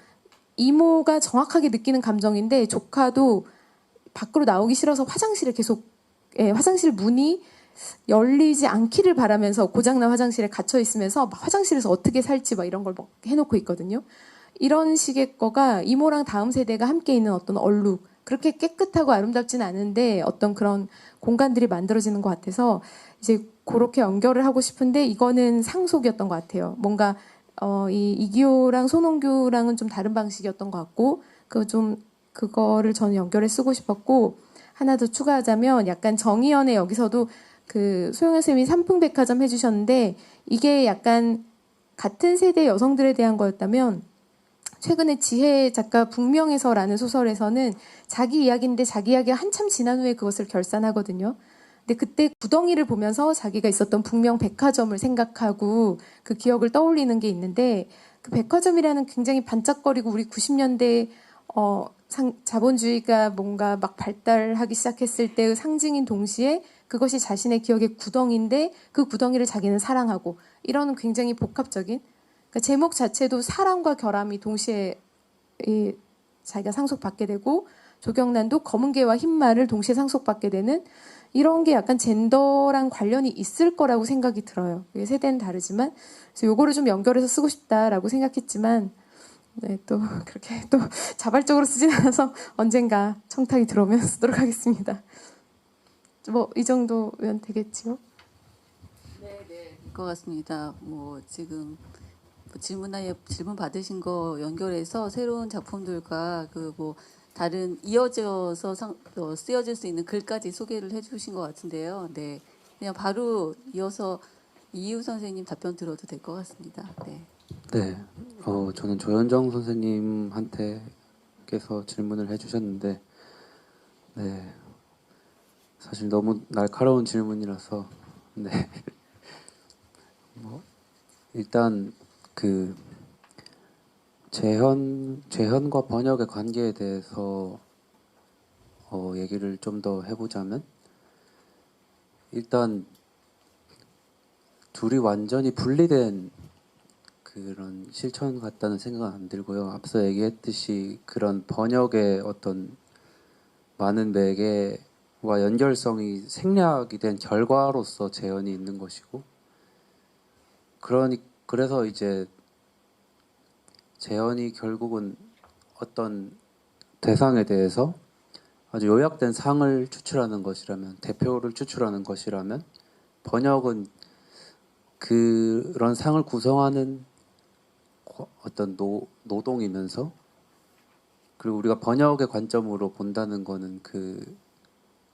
이모가 정확하게 느끼는 감정인데 조카도 밖으로 나오기 싫어서 화장실에 계속 화장실 문이 열리지 않기를 바라면서 고장난 화장실에 갇혀 있으면서 막 화장실에서 어떻게 살지 막 이런 걸 막 해놓고 있거든요. 이런 식의 거가 이모랑 다음 세대가 함께 있는 어떤 얼룩 그렇게 깨끗하고 아름답진 않은데 어떤 그런 공간들이 만들어지는 것 같아서 이제 그렇게 연결을 하고 싶은데 이거는 상속이었던 것 같아요. 뭔가 이 이기호랑 손홍규랑은 좀 다른 방식이었던 것 같고 그거를 저는 연결해 쓰고 싶었고 하나 더 추가하자면 약간 정의연의 여기서도 그 소영현 쌤이 삼풍백화점 해주셨는데 이게 약간 같은 세대 여성들에 대한 거였다면 최근에 지혜 작가 북명에서라는 소설에서는 자기 이야기인데 자기 이야기가 한참 지난 후에 그것을 결산하거든요. 근데 그때 구덩이를 보면서 자기가 있었던 북명 백화점을 생각하고 그 기억을 떠올리는 게 있는데 그 백화점이라는 굉장히 반짝거리고 우리 90년대 자본주의가 뭔가 막 발달하기 시작했을 때의 상징인 동시에 그것이 자신의 기억의 구덩이인데 그 구덩이를 자기는 사랑하고 이런 굉장히 복합적인 그러니까 제목 자체도 사랑과 결함이 동시에 자기가 상속받게 되고 조경란도 검은 개와 흰 말을 동시에 상속받게 되는 이런 게 약간 젠더랑 관련이 있을 거라고 생각이 들어요. 세대는 다르지만 그래서 요거를 좀 연결해서 쓰고 싶다라고 생각했지만 네, 또 그렇게 또 자발적으로 쓰진 않아서 언젠가 청탁이 들어오면 쓰도록 하겠습니다. 뭐 이 정도면 되겠지요? 될 것 같습니다. 뭐 지금 질문 받으신 거 연결해서 새로운 작품들과 그 뭐 다른 이어져서 쓰여질 수 있는 글까지 소개를 해주신 것 같은데요. 네, 그냥 바로 이어서 이유 선생님 답변 들어도 될 것 같습니다. 네. 네, 저는 조현정 선생님께서 질문을 해주셨는데, 네, 사실 너무 날카로운 질문이라서, 네, 일단 그 재현과 번역의 관계에 대해서 얘기를 좀 더 해보자면, 일단 둘이 완전히 분리된 그런 실천 같다는 생각은 안 들고요. 앞서 얘기했듯이 그런 번역의 어떤 많은 매개 연결성이 생략이 된 결과로서 재현이 있는 것이고, 그래서 이제 재현이 결국은 어떤 대상에 대해서 아주 요약된 상을 추출하는 것이라면, 대표를 추출하는 것이라면, 번역은 그런 상을 구성하는 어떤 노동이면서, 그리고 우리가 번역의 관점으로 본다는 거는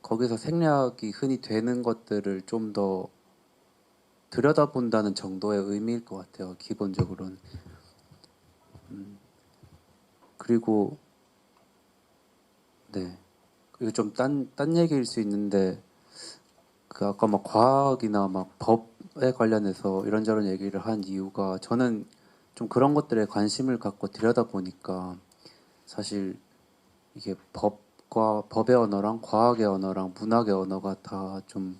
거기서 생략이 흔히 되는 것들을 좀 더 들여다본다는 정도의 의미일 것 같아요. 기본적으로는. 그리고 네, 이거 좀 딴 얘기일 수 있는데, 아까 막 과학이나 막 법에 관련해서 이런저런 얘기를 한 이유가, 저는 좀 그런 것들에 관심을 갖고 들여다보니까 사실 이게 법의 언어랑 과학의 언어랑 문학의 언어가 다 좀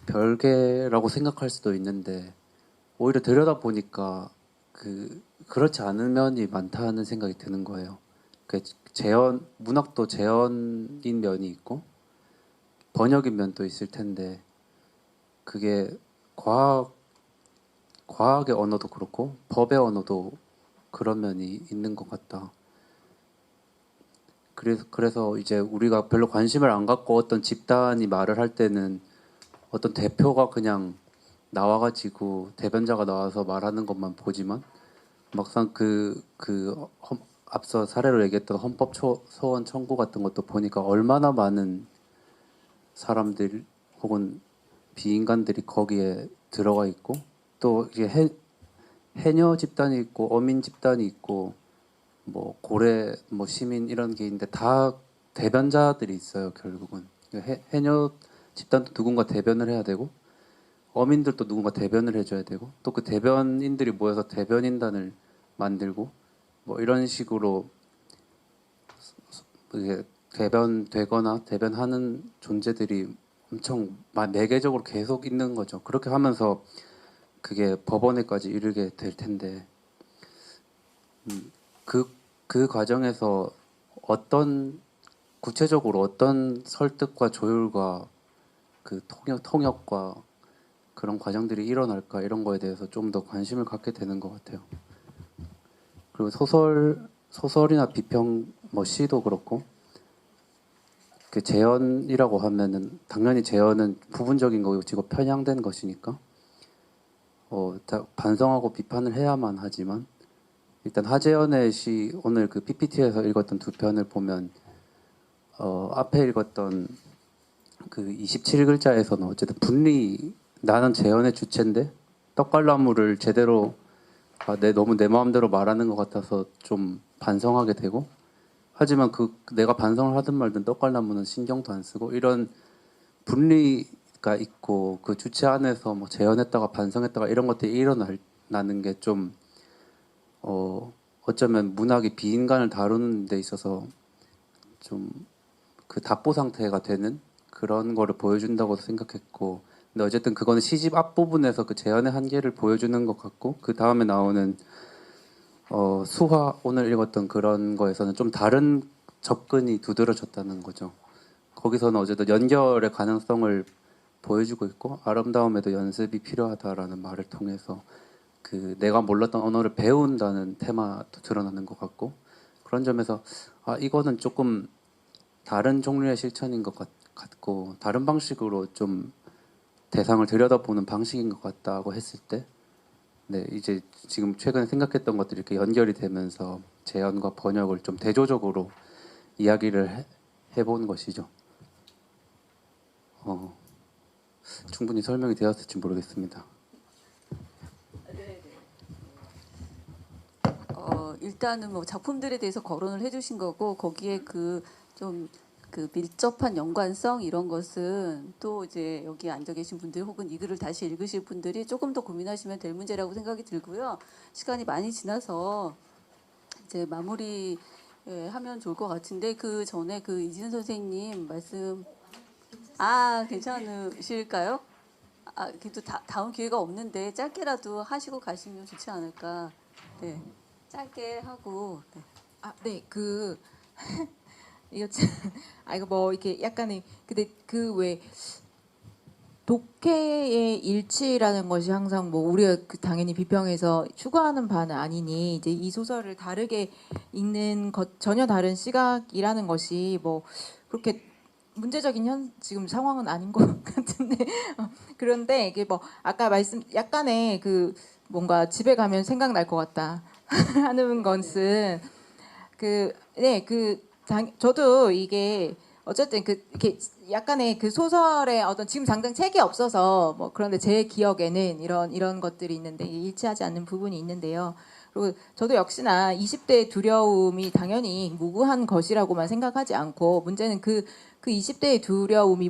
별개라고 생각할 수도 있는데, 오히려 들여다보니까 그렇지 않은 면이 많다는 생각이 드는 거예요. 문학도 재현인 면이 있고 번역인 면도 있을 텐데, 그게 과학의 언어도 그렇고 법의 언어도 그런 면이 있는 것 같다. 그래서 이제 우리가 별로 관심을 안 갖고 어떤 집단이 말을 할 때는 어떤 대표가 그냥 나와가지고 대변자가 나와서 말하는 것만 보지만, 막상 앞서 사례로 얘기했던 헌법 소원 청구 같은 것도 보니까 얼마나 많은 사람들 혹은 비인간들이 거기에 들어가 있고, 또 이게 해녀 집단이 있고 어민 집단이 있고 뭐 고래 뭐 시민 이런 게 있는데, 다 대변자들이 있어요. 결국은 해녀 집단도 누군가 대변을 해야 되고, 어민들도 누군가 대변을 해줘야 되고, 또 그 대변인들이 모여서 대변인단을 만들고, 뭐 이런 식으로 이게 대변되거나 대변하는 존재들이 엄청 매개적으로 계속 있는 거죠. 그렇게 하면서 그게 법원에까지 이르게 될 텐데, 그 과정에서 구체적으로 어떤 설득과 조율과 통역과 그런 과정들이 일어날까, 이런 거에 대해서 좀 더 관심을 갖게 되는 것 같아요. 그리고 소설이나 비평, 뭐 시도 그렇고, 재현이라고 하면은 당연히 재현은 부분적인 거고 편향된 것이니까 다 반성하고 비판을 해야만 하지만, 일단 하재연의 시, 오늘 그 PPT에서 읽었던 두 편을 보면 앞에 읽었던 그 27글자에서는 어쨌든 나는 재현의 주체인데 떡갈나무를 제대로 너무 내 마음대로 말하는 것 같아서 좀 반성하게 되고, 하지만 내가 반성을 하든 말든 떡갈나무는 신경도 안 쓰고, 이런 분리가 있고 그 주체 안에서 뭐 재현했다가 반성했다가 이런 것들이 일어나는 게 좀 어쩌면 문학이 비인간을 다루는 데 있어서 좀 그 답보 상태가 되는 그런 거를 보여준다고 생각했고, 근데 어쨌든 그거는 시집 앞부분에서 그 재현의 한계를 보여주는 것 같고, 그 다음에 나오는 수화, 오늘 읽었던 그런 거에서는 좀 다른 접근이 두드러졌다는 거죠. 거기서는 어쨌든 연결의 가능성을 보여주고 있고, 아름다움에도 연습이 필요하다라는 말을 통해서 내가 몰랐던 언어를 배운다는 테마도 드러나는 것 같고, 그런 점에서 이거는 조금 다른 종류의 실천인 것 같고, 다른 방식으로 좀 대상을 들여다보는 방식인 것 같다고 했을 때, 네, 이제 지금 최근에 생각했던 것들이 이렇게 연결이 되면서 재현과 번역을 좀 대조적으로 이야기를 해본 것이죠. 충분히 설명이 되었을지 모르겠습니다. 일단은 뭐 작품들에 대해서 거론을 해주신 거고, 거기에 좀 밀접한 연관성 이런 것은 또 이제 여기 앉아 계신 분들 혹은 이 글을 다시 읽으실 분들이 조금 더 고민하시면 될 문제라고 생각이 들고요. 시간이 많이 지나서 이제 마무리 하면 좋을 것 같은데, 그 전에 이진 선생님 말씀 괜찮으실까요? 그래도 다음 기회가 없는데 짧게라도 하시고 가시면 좋지 않을까. 네, 짧게 하고. 네. 네, 이거 참, 이거 뭐 이렇게 약간의 근데 그 왜 독해의 일치라는 것이 항상 뭐 우리가 당연히 비평해서 추구하는 바는 아니니 이제 이 소설을 다르게 읽는 것 전혀 다른 시각이라는 것이 뭐 그렇게 문제적인 지금 상황은 아닌 것 같은데 그런데 이게 뭐 아까 말씀 약간의 그 뭔가 집에 가면 생각날 것 같다 하는 것은 저도 이게 어쨌든 이렇게 약간의 그 소설의 어떤 지금 당장 책이 없어서 뭐 그런데 제 기억에는 이런 것들이 있는데 일치하지 않는 부분이 있는데요. 그리고 저도 역시나 20대의 두려움이 당연히 무구한 것이라고만 생각하지 않고 문제는 그 20대의 두려움이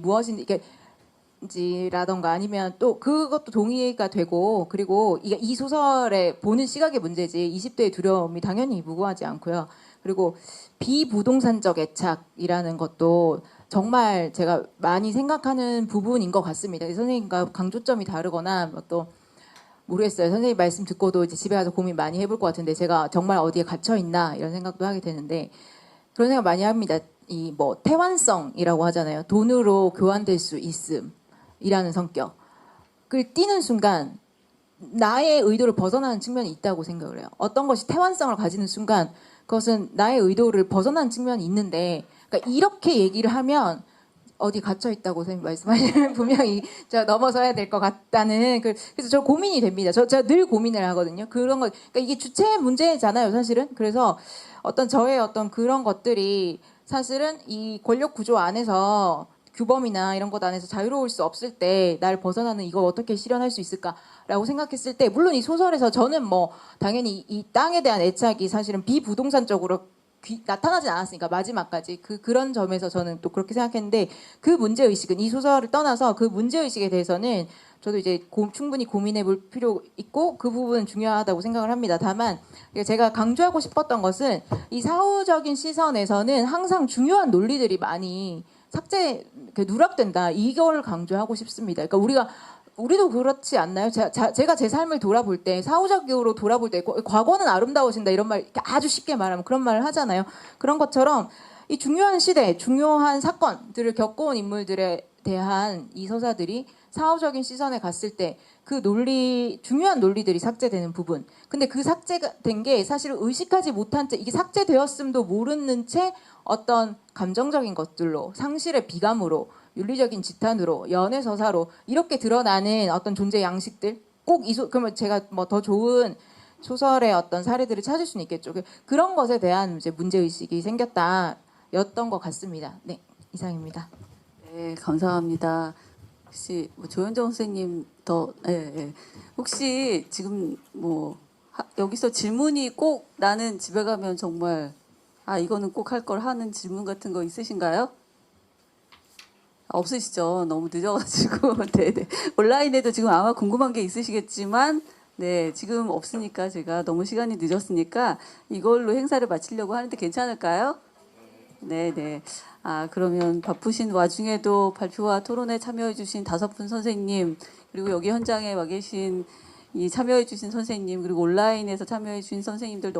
무엇인지라던가 아니면 또 그것도 동의가 되고 그리고 이 소설의 보는 시각의 문제지 20대의 두려움이 당연히 무구하지 않고요. 그리고 비부동산적 애착이라는 것도 정말 제가 많이 생각하는 부분인 것 같습니다. 선생님과 강조점이 다르거나 뭐 또 모르겠어요. 선생님 말씀 듣고도 이제 집에 가서 고민 많이 해볼 것 같은데 제가 정말 어디에 갇혀 있나 이런 생각도 하게 되는데 그런 생각 많이 합니다. 이 뭐 태완성이라고 하잖아요. 돈으로 교환될 수 있음이라는 성격. 그걸 띄는 순간 나의 의도를 벗어나는 측면이 있다고 생각을 해요. 어떤 것이 태완성을 가지는 순간 그것은 나의 의도를 벗어나는 측면이 있는데 그러니까 이렇게 얘기를 하면 어디 갇혀 있다고 선생님 말씀하시면 분명히 제가 넘어서야 될 것 같다는 그래서 저 고민이 됩니다. 제가 늘 고민을 하거든요. 그런 것 그러니까 이게 주체의 문제잖아요, 사실은. 그래서 저의 어떤 그런 것들이 사실은 이 권력 구조 안에서 규범이나 이런 것 안에서 자유로울 수 없을 때 날 벗어나는 이걸 어떻게 실현할 수 있을까라고 생각했을 때 물론 이 소설에서 저는 뭐 당연히 이 땅에 대한 애착이 사실은 비부동산적으로 나타나진 않았으니까 마지막까지 그런 점에서 저는 또 그렇게 생각했는데 그 문제의식은 이 소설을 떠나서 그 문제의식에 대해서는 저도 이제 충분히 고민해 볼 필요 있고 그 부분은 중요하다고 생각을 합니다. 다만 제가 강조하고 싶었던 것은 이 사후적인 시선에서는 항상 중요한 논리들이 많이 누락된다. 이걸 강조하고 싶습니다. 그러니까 우리도 그렇지 않나요? 제가 제 삶을 돌아볼 때 사후적으로 돌아볼 때 과거는 아름다워진다 이런 말 아주 쉽게 말하면 그런 말을 하잖아요. 그런 것처럼 이 중요한 시대, 중요한 사건들을 겪어온 인물들에 대한 이 서사들이 사후적인 시선에 갔을 때 그 중요한 논리들이 삭제되는 부분. 근데 그 삭제가 된 게 사실은 의식하지 못한 채 이게 삭제되었음도 모르는 채 어떤 감정적인 것들로 상실의 비감으로 윤리적인 지탄으로 연애 서사로 이렇게 드러나는 어떤 존재 양식들 꼭 그러면 제가 뭐 더 좋은 소설의 어떤 사례들을 찾을 수는 있겠죠. 그런 것에 대한 이제 문제 의식이 생겼다였던 것 같습니다. 네, 이상입니다. 네, 감사합니다. 혹시 뭐 조현정 선생님 혹시 지금 뭐 여기서 질문이 꼭 나는 집에 가면 정말 이거는 꼭 할 걸 하는 질문 같은 거 있으신가요? 없으시죠? 너무 늦어가지고 네네 온라인에도 지금 아마 궁금한 게 있으시겠지만 네 지금 없으니까 제가 너무 시간이 늦었으니까 이걸로 행사를 마치려고 하는데 괜찮을까요? 네네. 그러면 바쁘신 와중에도 발표와 토론에 참여해주신 5분 선생님, 그리고 여기 현장에 와 계신 이 참여해주신 선생님, 그리고 온라인에서 참여해주신 선생님들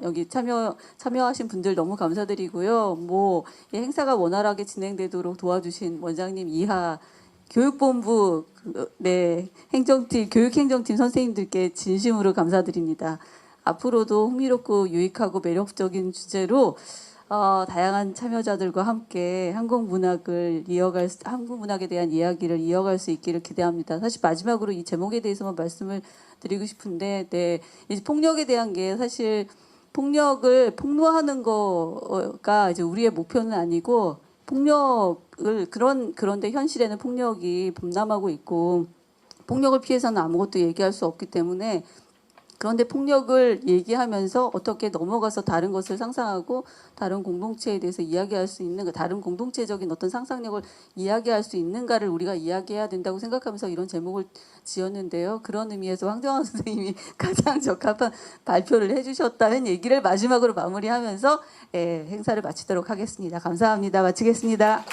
여기 참여하신 분들 너무 감사드리고요. 이 행사가 원활하게 진행되도록 도와주신 원장님 이하 교육본부, 행정팀, 교육행정팀 선생님들께 진심으로 감사드립니다. 앞으로도 흥미롭고 유익하고 매력적인 주제로 다양한 참여자들과 함께 한국 문학에 대한 이야기를 이어갈 수 있기를 기대합니다. 사실 마지막으로 이 제목에 대해서만 말씀을 드리고 싶은데, 이제 폭력에 대한 게 사실 폭력을 폭로하는 거가 이제 우리의 목표는 아니고 그런데 현실에는 폭력이 범람하고 있고 폭력을 피해서는 아무것도 얘기할 수 없기 때문에 그런데 폭력을 얘기하면서 어떻게 넘어가서 다른 것을 상상하고 다른 공동체에 대해서 이야기할 수 있는 다른 공동체적인 어떤 상상력을 이야기할 수 있는가를 우리가 이야기해야 된다고 생각하면서 이런 제목을 지었는데요. 그런 의미에서 황정환 선생님이 가장 적합한 발표를 해주셨다는 얘기를 마지막으로 마무리하면서 행사를 마치도록 하겠습니다. 감사합니다. 마치겠습니다.